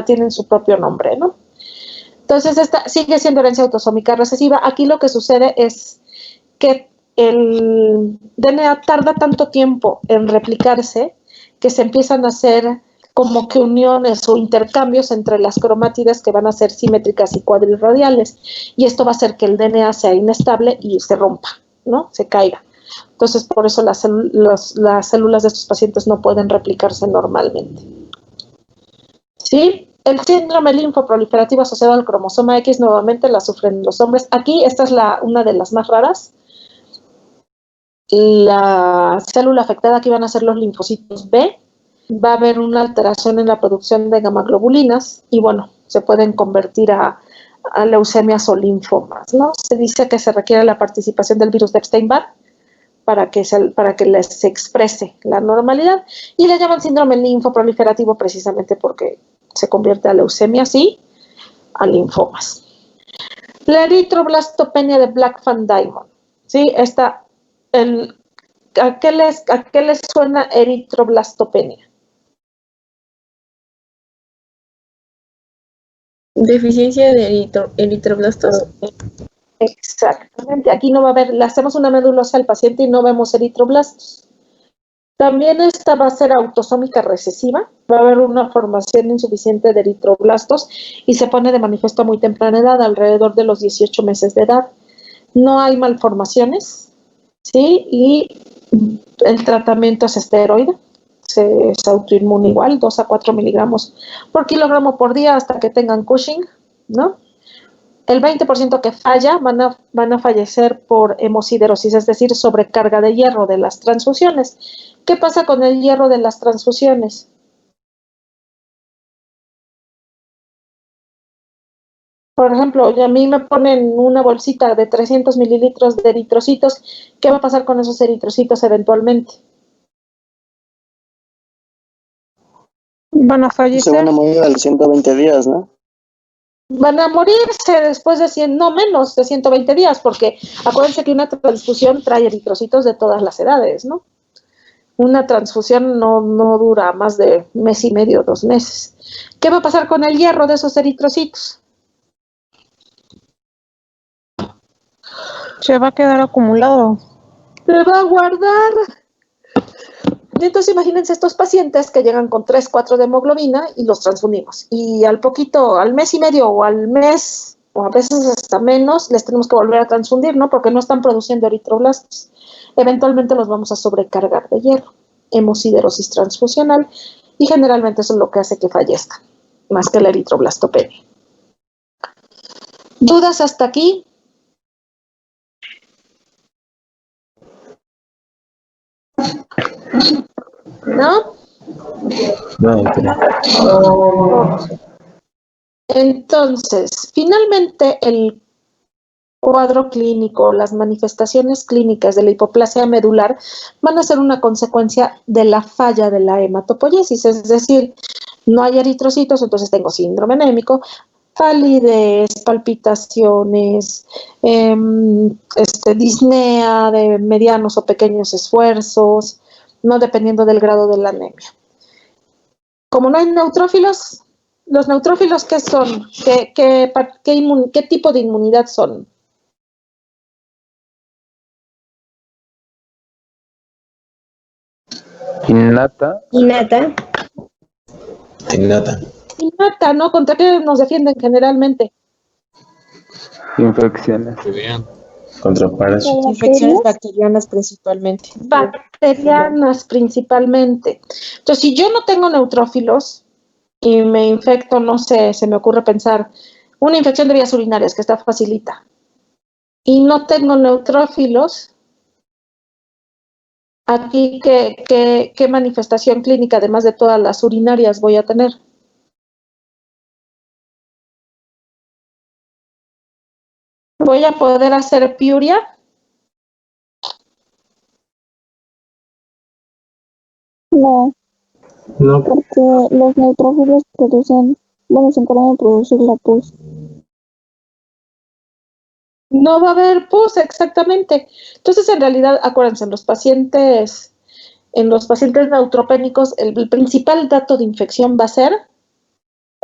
[SPEAKER 2] tienen su propio nombre, ¿no? Entonces, esta sigue siendo herencia autosómica recesiva. Aquí lo que sucede es que el DNA tarda tanto tiempo en replicarse que se empiezan a hacer como que uniones o intercambios entre las cromátidas que van a ser simétricas y cuadrirradiales. Y esto va a hacer que el DNA sea inestable y se rompa, ¿no? Se caiga. Entonces, por eso las células de estos pacientes no pueden replicarse normalmente. ¿Sí? El síndrome linfoproliferativo asociado al cromosoma X nuevamente la sufren los hombres. Aquí esta es una de las más raras. La célula afectada aquí van a ser los linfocitos B. Va a haber una alteración en la producción de gamaglobulinas y bueno, se pueden convertir a a leucemias o linfomas, ¿no? Se dice que se requiere la participación del virus de Epstein-Barr para que les exprese la normalidad, y le llaman síndrome linfoproliferativo precisamente porque se convierte a leucemia, sí, a linfomas. La eritroblastopenia de Black Van Diamond, ¿sí? ¿A qué les suena eritroblastopenia?
[SPEAKER 1] Deficiencia de eritroblastos.
[SPEAKER 2] Exactamente, aquí no va a haber, le hacemos una medulosa al paciente y no vemos eritroblastos. También esta va a ser autosómica recesiva, va a haber una formación insuficiente de eritroblastos y se pone de manifiesto a muy temprana edad, alrededor de los 18 meses de edad. No hay malformaciones, ¿sí? Y el tratamiento es esteroide, es autoinmune igual, 2 a 4 miligramos por kilogramo por día hasta que tengan Cushing, ¿no? El 20% que falla van a fallecer por hemosiderosis, es decir, sobrecarga de hierro de las transfusiones. ¿Qué pasa con el hierro de las transfusiones? Por ejemplo, a mí me ponen una bolsita de 300 mililitros de eritrocitos. ¿Qué va a pasar con esos eritrocitos eventualmente?
[SPEAKER 4] Van a fallecer.
[SPEAKER 7] Se van a morir a los 120 días, ¿no?
[SPEAKER 2] Van a morirse después de 100, no menos de 120 días, porque acuérdense que una transfusión trae eritrocitos de todas las edades, ¿no? Una transfusión no dura más de mes y medio, 2 meses. ¿Qué va a pasar con el hierro de esos eritrocitos?
[SPEAKER 4] Se va a quedar acumulado.
[SPEAKER 2] Se va a guardar. Entonces imagínense estos pacientes que llegan con 3, 4 de hemoglobina y los transfundimos. Y al mes y medio o al mes, o a veces hasta menos, les tenemos que volver a transfundir, ¿no? Porque no están produciendo eritroblastos. Eventualmente los vamos a sobrecargar de hierro, hemosiderosis transfusional, y generalmente eso es lo que hace que fallezcan, más que la eritroblastopenia. ¿Dudas hasta aquí? ¿No? Entonces, finalmente el cuadro clínico, las manifestaciones clínicas de la hipoplasia medular van a ser una consecuencia de la falla de la hematopoiesis, es decir, no hay eritrocitos, entonces tengo síndrome anémico, palidez, palpitaciones, disnea de medianos o pequeños esfuerzos, no dependiendo del grado de la anemia. Como no hay neutrófilos, ¿los neutrófilos qué son? ¿Qué tipo de inmunidad son?
[SPEAKER 9] Innata.
[SPEAKER 5] Innata.
[SPEAKER 3] Innata.
[SPEAKER 2] Innata, ¿no? ¿Contra qué nos defienden generalmente?
[SPEAKER 9] Infecciones.
[SPEAKER 3] Contra parásitos.
[SPEAKER 1] Infecciones bacterianas principalmente.
[SPEAKER 2] Bacterianas principalmente. Entonces, si yo no tengo neutrófilos y me infecto, no sé, se me ocurre pensar, una infección de vías urinarias, que está facilita, y no tengo neutrófilos, aquí, ¿qué manifestación clínica, además de todas las urinarias, voy a tener? ¿Voy a poder hacer piuria?
[SPEAKER 4] No,
[SPEAKER 8] No,
[SPEAKER 4] porque los neutrófilos se encargan de producir la pus.
[SPEAKER 2] No va a haber pus, exactamente. Entonces, en realidad, acuérdense, en los pacientes neutropénicos, el principal dato de infección va a ser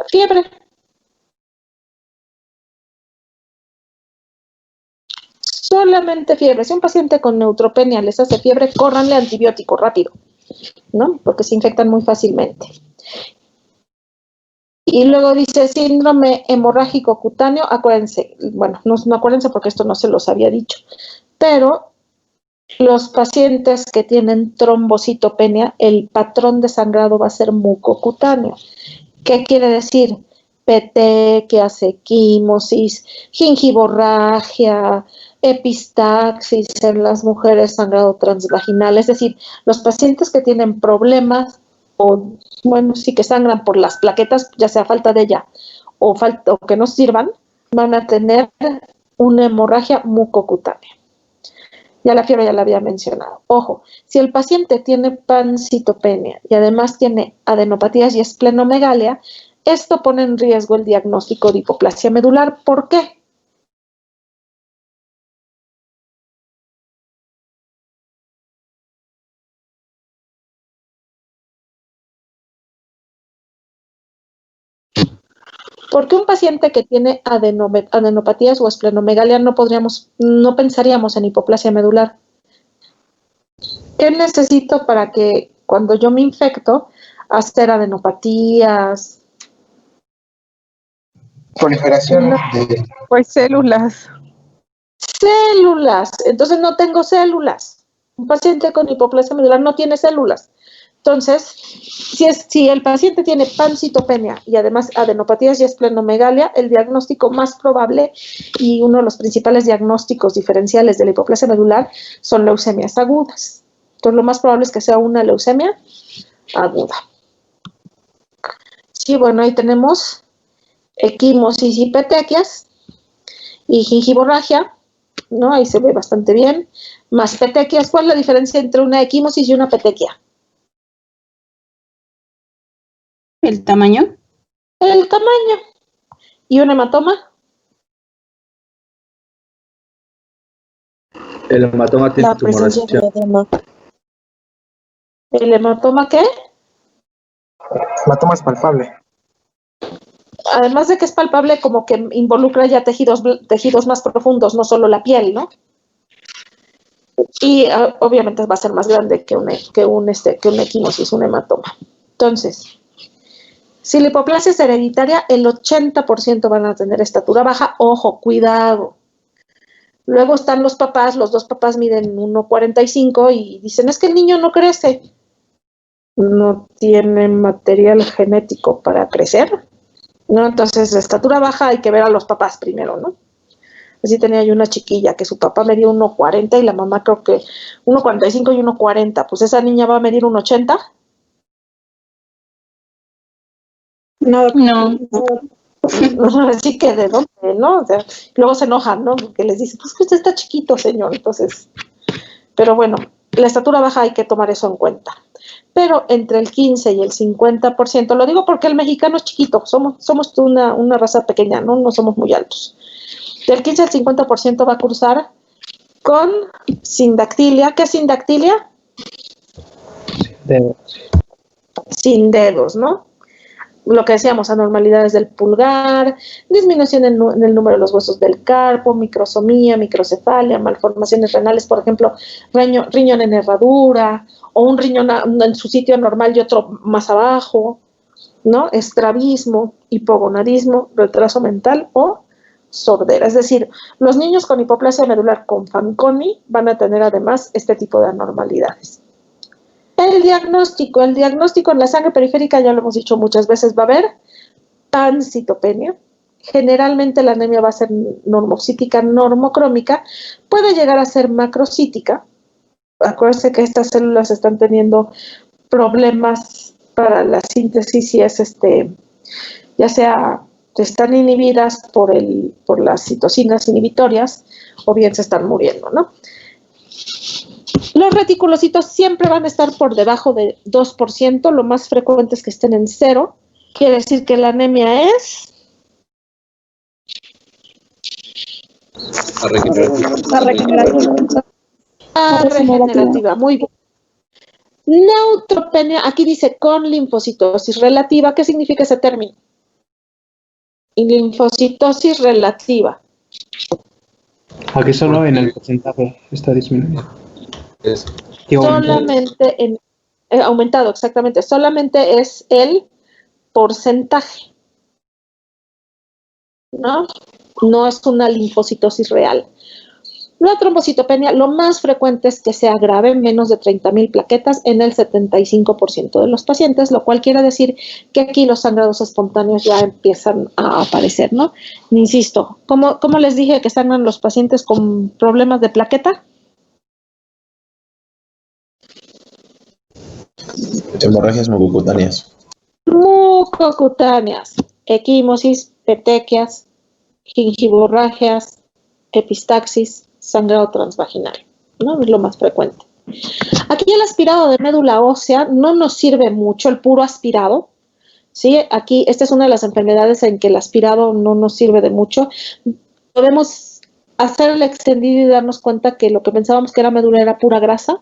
[SPEAKER 2] fiebre. Solamente fiebre. Si un paciente con neutropenia les hace fiebre, córranle antibiótico rápido, ¿no? Porque se infectan muy fácilmente. Y luego dice síndrome hemorrágico cutáneo, acuérdense, bueno, no acuérdense porque esto no se los había dicho, pero los pacientes que tienen trombocitopenia, el patrón de sangrado va a ser mucocutáneo. ¿Qué quiere decir? Petequias, equimosis, gingivorragia, epistaxis en las mujeres, sangrado transvaginal, es decir, los pacientes que tienen problemas o, bueno, sí que sangran por las plaquetas, ya sea falta de ella o que no sirvan, van a tener una hemorragia mucocutánea. Ya la fiebre ya la había mencionado. Ojo, si el paciente tiene pancitopenia y además tiene adenopatías y esplenomegalia, esto pone en riesgo el diagnóstico de hipoplasia medular. ¿Por qué? Porque un paciente que tiene adenopatías o esplenomegalia no pensaríamos en hipoplasia medular. ¿Qué necesito para que cuando yo me infecto, hacer adenopatías?
[SPEAKER 9] Proliferación de...
[SPEAKER 1] Pues células.
[SPEAKER 2] Células. Entonces no tengo células. Un paciente con hipoplasia medular no tiene células. Entonces, si el paciente tiene pancitopenia y además adenopatías y esplenomegalia, el diagnóstico más probable y uno de los principales diagnósticos diferenciales de la hipoplasia medular son leucemias agudas. Entonces, lo más probable es que sea una leucemia aguda. Sí, bueno, ahí tenemos equimosis y petequias y gingivorragia, ¿no? Ahí se ve bastante bien. Más petequias. ¿Cuál es la diferencia entre una equimosis y una petequia?
[SPEAKER 6] ¿El tamaño?
[SPEAKER 2] El tamaño. ¿Y un hematoma?
[SPEAKER 8] El hematoma tiene
[SPEAKER 1] La presencia de
[SPEAKER 8] tumoración.
[SPEAKER 1] edema.
[SPEAKER 2] ¿El hematoma qué?
[SPEAKER 9] Hematoma es palpable.
[SPEAKER 2] Además de que es palpable, como que involucra ya tejidos más profundos, no solo la piel, ¿no? Y obviamente va a ser más grande que una equimosis, un hematoma. Entonces, si la hipoplasia es hereditaria, el 80% van a tener estatura baja. Ojo, cuidado. Luego están los papás, los dos papás miden 1,45 y dicen, es que el niño no crece. No tiene material genético para crecer, ¿no? Entonces, la estatura baja hay que ver a los papás primero, ¿no? Así tenía yo una chiquilla que su papá medía 1,40 y la mamá creo que 1,45 y 1,40. Pues esa niña va a medir 1,80.
[SPEAKER 5] No,
[SPEAKER 6] No.
[SPEAKER 2] Así que de dónde, ¿no? O sea, luego se enojan, ¿no? Porque les dicen, pues que usted está chiquito, señor. Entonces, pero bueno, la estatura baja hay que tomar eso en cuenta. Pero entre el 15 y el 50%, lo digo porque el mexicano es chiquito, somos una raza pequeña, ¿no? No somos muy altos. Del 15 al 50% va a cursar con sindactilia. ¿Qué es sindactilia? Sin dedos, ¿no? Lo que decíamos, anormalidades del pulgar, disminución en el número de los huesos del carpo, microsomía, microcefalia, malformaciones renales, por ejemplo, riñón en herradura, o un riñón en su sitio normal y otro más abajo, ¿no? Estrabismo, hipogonadismo, retraso mental o sordera. Es decir, los niños con hipoplasia medular con Fanconi van a tener además este tipo de anormalidades. El diagnóstico en la sangre periférica, ya lo hemos dicho muchas veces, va a haber pancitopenia. Generalmente la anemia va a ser normocítica, normocrómica, puede llegar a ser macrocítica. Acuérdense que estas células están teniendo problemas para la síntesis si es ya sea están inhibidas por las citocinas inhibitorias o bien se están muriendo, ¿no? Los reticulocitos siempre van a estar por debajo de 2%, lo más frecuente es que estén en 0, quiere decir que la anemia es regenerativa, muy bien. Neutropenia, aquí dice con linfocitosis relativa. ¿Qué significa ese término? Linfocitosis relativa.
[SPEAKER 8] Aquí solo en el porcentaje está disminuido.
[SPEAKER 2] Solamente aumentado, exactamente. Solamente es el porcentaje, ¿no? No es una linfocitosis real. La trombocitopenia, lo más frecuente es que sea grave, menos de 30,000 plaquetas en el 75% de los pacientes, lo cual quiere decir que aquí los sangrados espontáneos ya empiezan a aparecer, ¿no? Insisto, ¿cómo les dije que sangran los pacientes con problemas de plaqueta?
[SPEAKER 3] Hemorragias mucocutáneas.
[SPEAKER 2] Mucocutáneas, equimosis, petequias, gingivorragias, epistaxis, sangrado transvaginal, ¿no? Es lo más frecuente. Aquí el aspirado de médula ósea no nos sirve mucho, el puro aspirado, ¿sí? Aquí, esta es una de las enfermedades en que el aspirado no nos sirve de mucho. Podemos hacer el extendido y darnos cuenta que lo que pensábamos que era médula era pura grasa,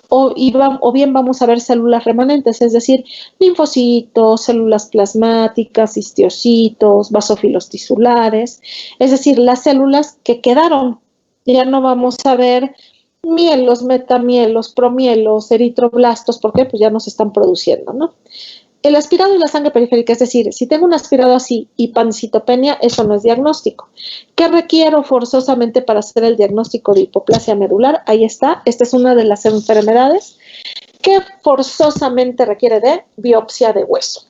[SPEAKER 2] o bien vamos a ver células remanentes, es decir, linfocitos, células plasmáticas, histiocitos, basófilos tisulares, es decir, las células que quedaron. Ya no vamos a ver mielos, metamielos, promielos, eritroblastos, porque pues ya no se están produciendo, ¿no? El aspirado y la sangre periférica, es decir, si tengo un aspirado así y pancitopenia, eso no es diagnóstico. ¿Qué requiero forzosamente para hacer el diagnóstico de hipoplasia medular? Ahí está, esta es una de las enfermedades que forzosamente requiere de biopsia de hueso.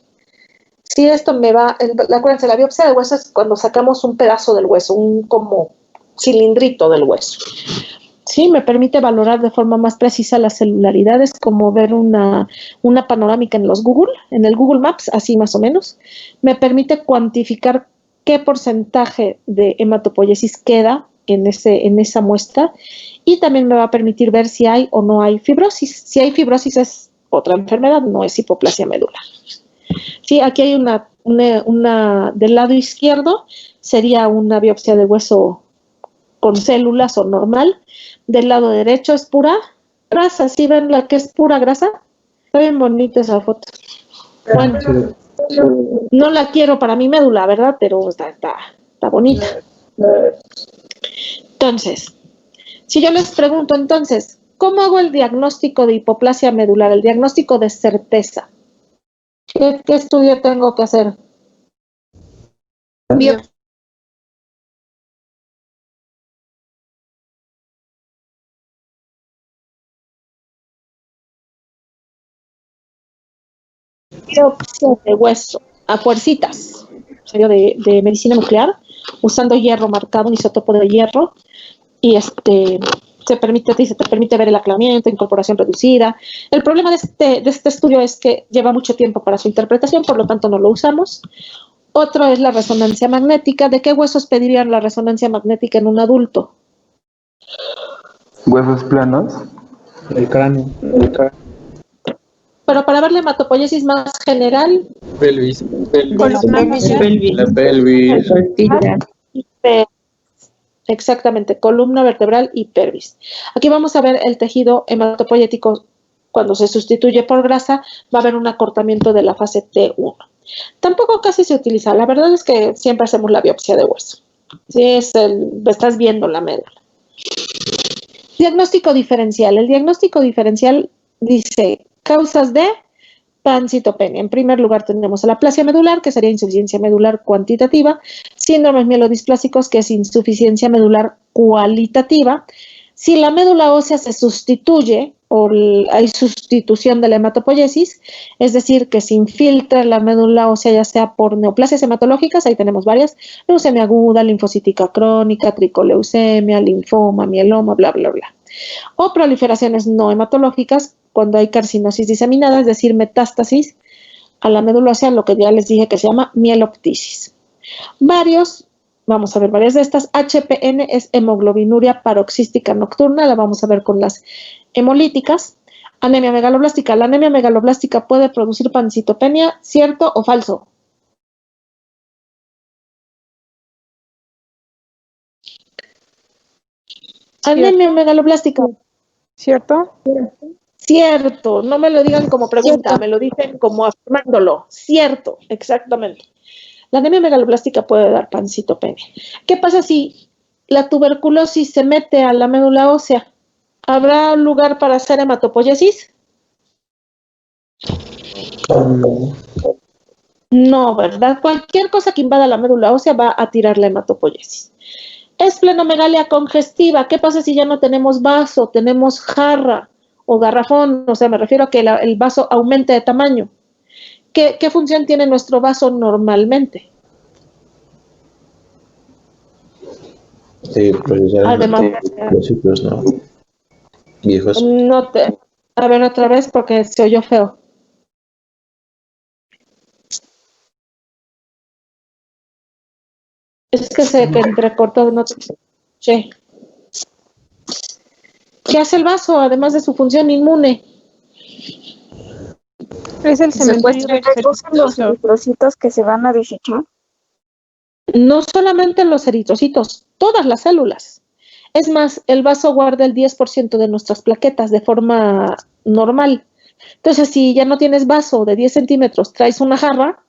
[SPEAKER 2] Si esto me va, acuérdense, la biopsia de hueso es cuando sacamos un pedazo del hueso, un como cilindrito del hueso. Sí, me permite valorar de forma más precisa las celularidades, como ver una panorámica en en el Google Maps, así más o menos. Me permite cuantificar qué porcentaje de hematopoiesis queda en esa muestra, y también me va a permitir ver si hay o no hay fibrosis. Si hay fibrosis es otra enfermedad, no es hipoplasia medular. Sí, aquí hay una del lado izquierdo, sería una biopsia de hueso con células o normal. Del lado derecho es pura grasa. ¿Sí ven la que es pura grasa? Está bien bonita esa foto. Bueno, no la quiero para mi médula, ¿verdad? Pero está bonita. Entonces, si yo les pregunto entonces, ¿cómo hago el diagnóstico de hipoplasia medular? El diagnóstico de certeza. ¿Qué estudio tengo que hacer? Biopsia de hueso, a fuercitas, de medicina nuclear, usando hierro marcado, un isótopo de hierro, y te permite ver el aclaramiento, incorporación reducida. El problema de este estudio es que lleva mucho tiempo para su interpretación, por lo tanto no lo usamos. Otro es la resonancia magnética. ¿De qué huesos pedirían la resonancia magnética en un adulto?
[SPEAKER 9] Huesos planos.
[SPEAKER 8] El cráneo.
[SPEAKER 2] Pero para ver la hematopoiesis más general,
[SPEAKER 7] Pelvis.
[SPEAKER 1] La
[SPEAKER 7] La pelvis.
[SPEAKER 2] exactamente, columna vertebral y pelvis. Aquí vamos a ver el tejido hematopoyético. Cuando se sustituye por grasa, va a haber un acortamiento de la fase T1. Tampoco casi se utiliza. La verdad es que siempre hacemos la biopsia de hueso. Sí, estás viendo la médula. Diagnóstico diferencial. El diagnóstico diferencial dice causas de pancitopenia. En primer lugar tenemos la aplasia medular, que sería insuficiencia medular cuantitativa, síndromes mielodisplásicos, que es insuficiencia medular cualitativa. Si la médula ósea se sustituye o hay sustitución de la hematopoiesis, es decir, que se infiltra la médula ósea ya sea por neoplasias hematológicas, ahí tenemos varias, leucemia aguda, linfocítica crónica, tricoleucemia, linfoma, mieloma, bla, bla, bla. O proliferaciones no hematológicas, cuando hay carcinosis diseminada, es decir, metástasis a la médula ósea, lo que ya les dije que se llama mieloptisis. Vamos a ver varias de estas. HPN es hemoglobinuria paroxística nocturna, la vamos a ver con las hemolíticas. Anemia megaloblástica. La anemia megaloblástica puede producir pancitopenia, ¿cierto o falso? Anemia megaloblástica.
[SPEAKER 1] ¿Cierto?
[SPEAKER 2] Cierto, no me lo digan como pregunta, me lo dicen como afirmándolo. Cierto, exactamente. La anemia megaloblástica puede dar pancitopenia. ¿Qué pasa si la tuberculosis se mete a la médula ósea? ¿Habrá lugar para hacer hematopoiesis? No, ¿verdad? Cualquier cosa que invada la médula ósea va a tirar la hematopoiesis. Esplenomegalia congestiva. ¿Qué pasa si ya no tenemos vaso, tenemos jarra o garrafón? O sea, me refiero a que el vaso aumente de tamaño. ¿Qué función tiene nuestro vaso normalmente?
[SPEAKER 3] Sí, procesar
[SPEAKER 2] Además,
[SPEAKER 3] los ciclos, ¿no? Viejos.
[SPEAKER 2] A ver otra vez porque se oyó feo. Es que se entrecortó, no te escuché. ¿Qué hace el vaso, además de su función inmune?
[SPEAKER 10] Es el cementerio de
[SPEAKER 4] Reducen los eritrocitos que se van a desechar.
[SPEAKER 2] No solamente los eritrocitos, todas las células. Es más, el vaso guarda el 10% de nuestras plaquetas de forma normal. Entonces, si ya no tienes vaso de 10 centímetros, traes una jarra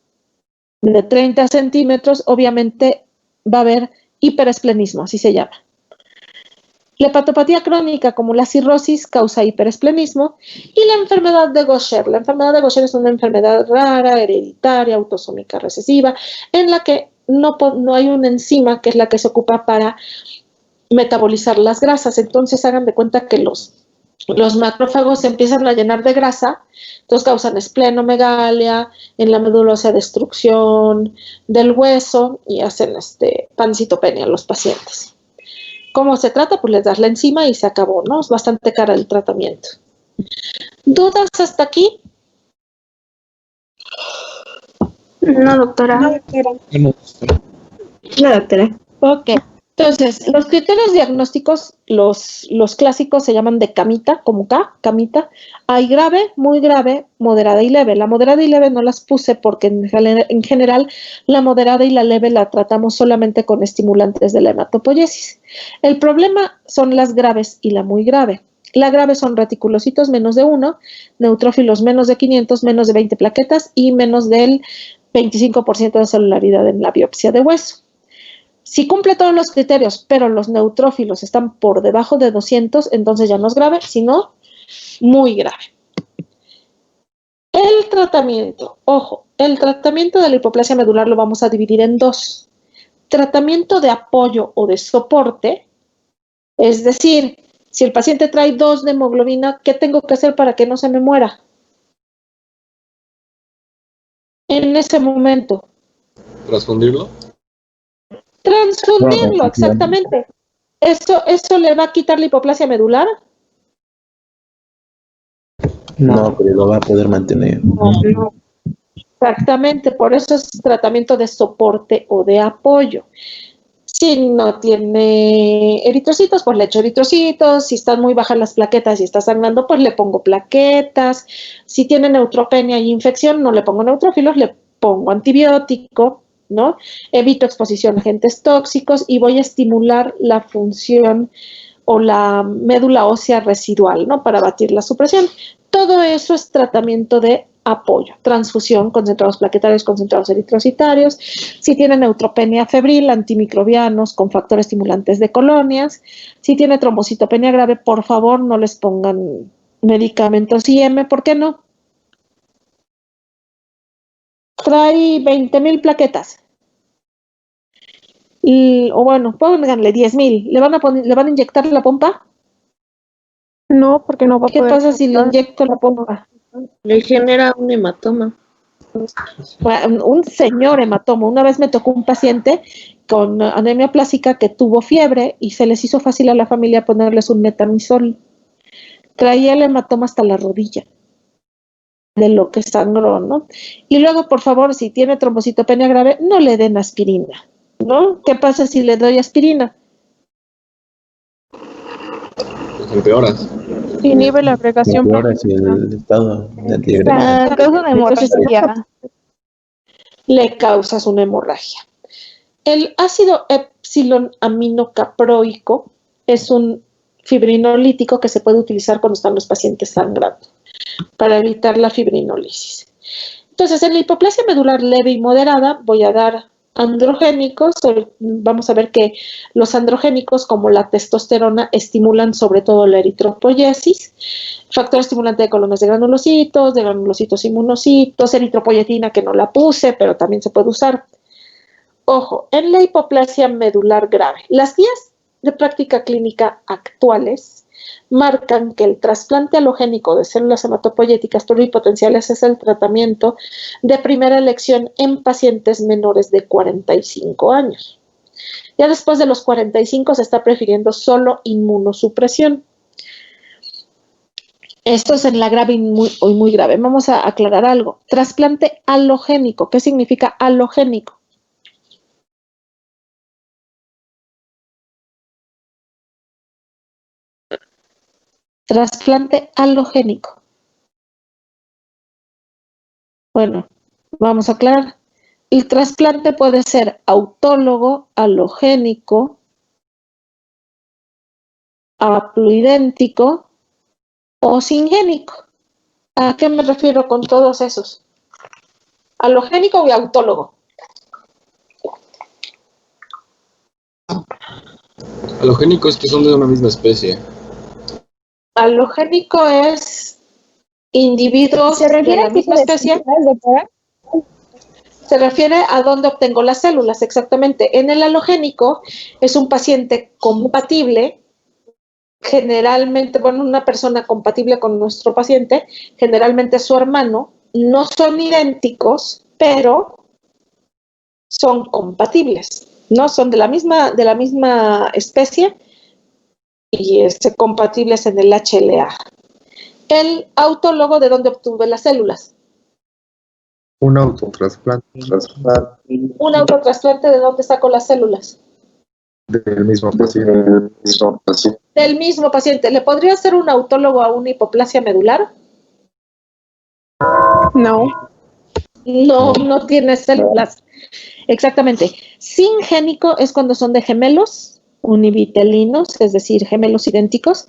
[SPEAKER 2] de 30 centímetros, obviamente va a haber hiperesplenismo, así se llama. La hepatopatía crónica, como la cirrosis, causa hiperesplenismo, y la enfermedad de Gaucher. La enfermedad de Gaucher es una enfermedad rara, hereditaria, autosómica recesiva, en la que no hay una enzima que es la que se ocupa para metabolizar las grasas. Entonces hagan de cuenta que los macrófagos se empiezan a llenar de grasa, entonces causan esplenomegalia, en la médula ósea destrucción del hueso y hacen pancitopenia a los pacientes. ¿Cómo se trata? Pues les das la enzima y se acabó, ¿no? Es bastante cara el tratamiento. ¿Dudas hasta aquí?
[SPEAKER 4] No, doctora.
[SPEAKER 5] No, doctora.
[SPEAKER 2] Ok. Entonces, los criterios diagnósticos, los clásicos se llaman de camita, como K, camita. Hay grave, muy grave, moderada y leve. La moderada y leve no las puse porque en general la moderada y la leve la tratamos solamente con estimulantes de la hematopoiesis. El problema son las graves y la muy grave. La grave son reticulocitos menos de 1, neutrófilos menos de 500, menos de 20 plaquetas y menos del 25% de celularidad en la biopsia de hueso. Si cumple todos los criterios, pero los neutrófilos están por debajo de 200, entonces ya no es grave, sino muy grave. El tratamiento, ojo, el tratamiento de la hipoplasia medular lo vamos a dividir en dos. Tratamiento de apoyo o de soporte, es decir, si el paciente trae 2 de hemoglobina, ¿qué tengo que hacer para que no se me muera? En ese momento.
[SPEAKER 11] ¿Transfundirlo?
[SPEAKER 2] Transfundirlo, exactamente. ¿Eso le va a quitar la hipoplasia medular?
[SPEAKER 3] No, pero lo va a poder mantener.
[SPEAKER 2] No. Exactamente, por eso es tratamiento de soporte o de apoyo. Si no tiene eritrocitos, pues le echo eritrocitos. Si están muy bajas las plaquetas y está sangrando, pues le pongo plaquetas. Si tiene neutropenia y infección, no le pongo neutrófilos, le pongo antibiótico, ¿no? Evito exposición a agentes tóxicos y voy a estimular la función o la médula ósea residual, ¿no? Para batir la supresión. Todo eso es tratamiento de apoyo, transfusión, concentrados plaquetarios, concentrados eritrocitarios. Si tiene neutropenia febril, antimicrobianos con factores estimulantes de colonias. Si tiene trombocitopenia grave, por favor no les pongan medicamentos IM, ¿por qué no? Trae 20,000 plaquetas. O bueno, pónganle 10,000. ¿Le van a inyectar la pompa?
[SPEAKER 10] No, porque no va a
[SPEAKER 2] ¿Qué
[SPEAKER 10] poder.
[SPEAKER 2] pasa si le inyecto la pompa?
[SPEAKER 1] Le genera un hematoma.
[SPEAKER 2] Bueno, un señor hematoma. Una vez me tocó un paciente con anemia plástica que tuvo fiebre y se les hizo fácil a la familia ponerles un metamisol. Traía el hematoma hasta la rodilla de lo que sangró, ¿no? Y luego, por favor, si tiene trombocitopenia grave, no le den aspirina, ¿no? ¿Qué pasa si le doy aspirina?
[SPEAKER 11] Pues empeoras.
[SPEAKER 10] Inhibe la agregación.
[SPEAKER 3] Ahora sí el estado de antigrema.
[SPEAKER 10] Causa una hemorragia.
[SPEAKER 2] Le causas una hemorragia. El ácido epsilon aminocaproico es un fibrinolítico que se puede utilizar cuando están los pacientes sangrando para evitar la fibrinólisis. Entonces, en la hipoplasia medular leve y moderada voy a dar androgénicos. Vamos a ver que los androgénicos, como la testosterona, estimulan sobre todo la eritropoiesis. Factor estimulante de colonias de granulocitos inmunocitos, eritropoyetina que no la puse, pero también se puede usar. Ojo, en la hipoplasia medular grave, las guías de práctica clínica actuales marcan que el trasplante alogénico de células hematopoyéticas pluripotenciales es el tratamiento de primera elección en pacientes menores de 45 años. Ya después de los 45 se está prefiriendo solo inmunosupresión. Esto es en la grave y muy grave. Vamos a aclarar algo. Trasplante alogénico. ¿Qué significa alogénico? trasplante halogénico. Bueno, vamos a aclarar. El trasplante puede ser autólogo, halogénico, haploidéntico o singénico. ¿A qué me refiero con todos esos? Halogénico y autólogo.
[SPEAKER 11] Halogénicos que son de una misma especie.
[SPEAKER 2] Halogénico es individuos
[SPEAKER 5] ¿Se refiere
[SPEAKER 2] de la
[SPEAKER 5] al tipo
[SPEAKER 2] misma
[SPEAKER 5] de
[SPEAKER 2] especie.
[SPEAKER 5] células, doctora?
[SPEAKER 2] Se refiere a dónde obtengo las células, exactamente. En el halogénico es un paciente compatible, generalmente, bueno, una persona compatible con nuestro paciente, generalmente su hermano, no son idénticos, pero son compatibles, ¿no? Son de la misma especie y compatibles en el HLA. El autólogo, ¿de dónde obtuve las células?
[SPEAKER 9] Un autotrasplante
[SPEAKER 2] Un autotrasplante, ¿de dónde saco las células?
[SPEAKER 9] del mismo paciente.
[SPEAKER 2] Del mismo paciente. ¿Le podría hacer un autólogo a una hipoplasia medular?
[SPEAKER 10] No.
[SPEAKER 2] No tiene células. Exactamente. Singénico es cuando son de gemelos univitelinos, es decir, gemelos idénticos,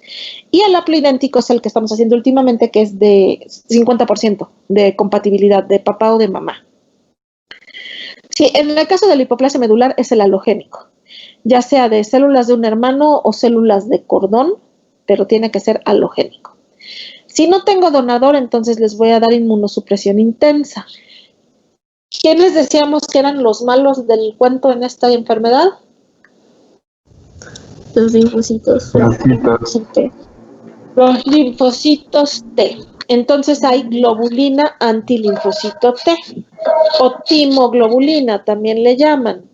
[SPEAKER 2] y el haploidéntico es el que estamos haciendo últimamente, que es de 50% de compatibilidad de papá o de mamá. Sí, en el caso de la hipoplasia medular es el halogénico, ya sea de células de un hermano o células de cordón, pero tiene que ser halogénico. Si no tengo donador, entonces les voy a dar inmunosupresión intensa. ¿Quiénes decíamos que eran los malos del cuento en esta enfermedad?
[SPEAKER 5] Los linfocitos.
[SPEAKER 2] Los linfocitos T. Entonces hay globulina antilinfocito T o timoglobulina también le llaman.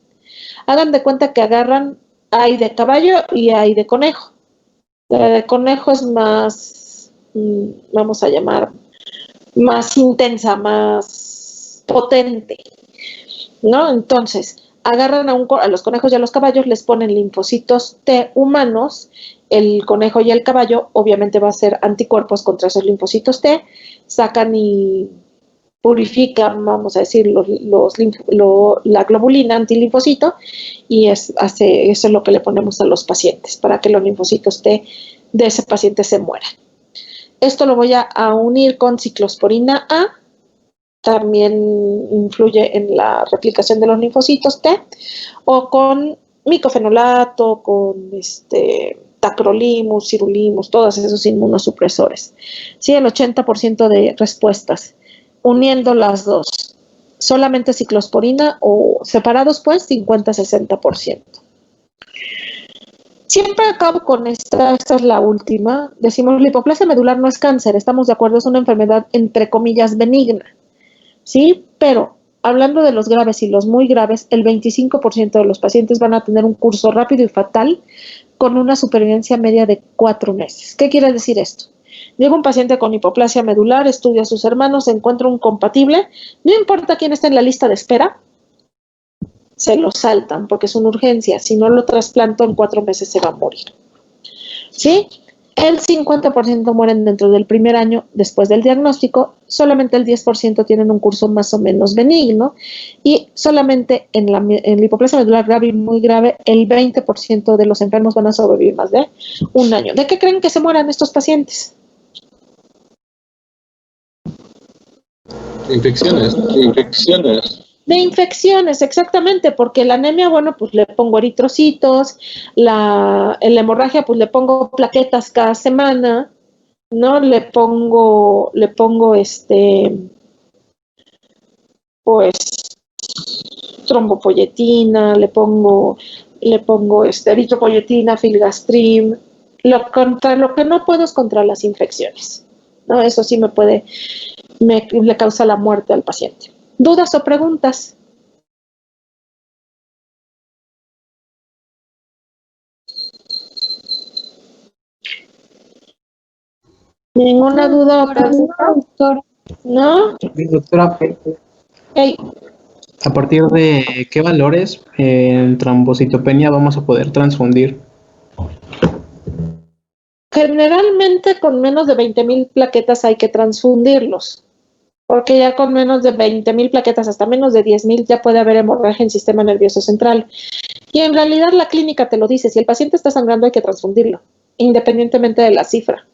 [SPEAKER 2] Hagan de cuenta que agarran, hay de caballo y hay de conejo. La de conejo es más, vamos a llamar, más intensa, más potente, ¿no? Entonces, agarran a los conejos y a los caballos, les ponen linfocitos T humanos, el conejo y el caballo obviamente va a ser anticuerpos contra esos linfocitos T, sacan y purifican, vamos a decir, la globulina antilinfocito y eso es lo que le ponemos a los pacientes para que los linfocitos T de ese paciente se mueran. Esto lo voy a unir con ciclosporina A, también influye en la replicación de los linfocitos T, o con micofenolato, con tacrolimus, sirolimus, todos esos inmunosupresores. Sí, el 80% de respuestas, uniendo las dos, solamente ciclosporina o separados pues 50-60%. Siempre acabo con esta es la última, decimos la hipoplasia medular no es cáncer, estamos de acuerdo, es una enfermedad entre comillas benigna, ¿sí? Pero hablando de los graves y los muy graves, el 25% de los pacientes van a tener un curso rápido y fatal con una supervivencia media de 4 meses. ¿Qué quiere decir esto? Llega un paciente con hipoplasia medular, estudia a sus hermanos, encuentra un compatible, no importa quién esté en la lista de espera, se lo saltan porque es una urgencia. Si no lo trasplanto, en 4 meses se va a morir. ¿Sí? El 50% mueren dentro del primer año después del diagnóstico, solamente el 10% tienen un curso más o menos benigno y solamente en la hipoplasia medular grave y muy grave, el 20% de los enfermos van a sobrevivir más de 1 año. ¿De qué creen que se mueran estos pacientes?
[SPEAKER 11] Infecciones.
[SPEAKER 2] De infecciones, exactamente, porque la anemia, bueno, pues le pongo eritrocitos, en la hemorragia, pues le pongo plaquetas cada semana, ¿no? Le pongo pues, trombopoyetina, le pongo eritropoyetina, filgastrim. Contra lo que no puedo es contra las infecciones, ¿no? Eso sí le causa la muerte al paciente. ¿Dudas o preguntas? ¿Ninguna duda o pregunta? ¿No?
[SPEAKER 8] Doctora,
[SPEAKER 2] Hey,
[SPEAKER 8] ¿a partir de qué valores en trombocitopenia vamos a poder transfundir?
[SPEAKER 2] ok, Generalmente con menos de 20,000 plaquetas hay que transfundirlos, porque ya con menos de 20,000 plaquetas, hasta menos de 10,000, ya puede haber hemorragia en sistema nervioso central. Y en realidad la clínica te lo dice, si el paciente está sangrando hay que transfundirlo, independientemente de la cifra.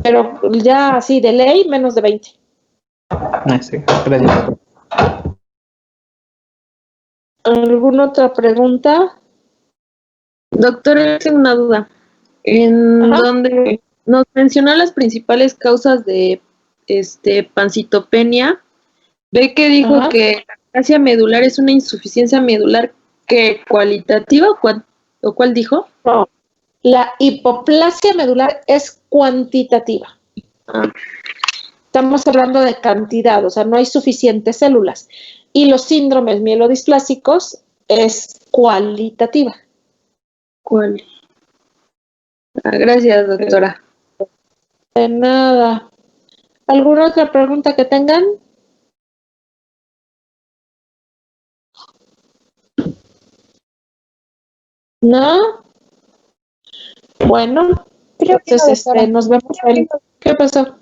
[SPEAKER 2] Pero ya así, de ley, menos de 20.
[SPEAKER 8] Sí, gracias.
[SPEAKER 2] ¿Alguna otra pregunta?
[SPEAKER 1] Doctora, tengo una duda. En donde nos mencionó las principales causas de pancitopenia, ve que dijo que la aplasia medular es una insuficiencia medular que cualitativa o cuál dijo?
[SPEAKER 2] No, la hipoplasia medular es cuantitativa. Estamos hablando de cantidad, o sea, no hay suficientes células. Y los síndromes mielodisplásicos es cualitativa.
[SPEAKER 1] Gracias, doctora.
[SPEAKER 2] De nada. ¿Alguna otra pregunta que tengan? ¿No? Bueno, entonces nos vemos el... ¿Qué pasó?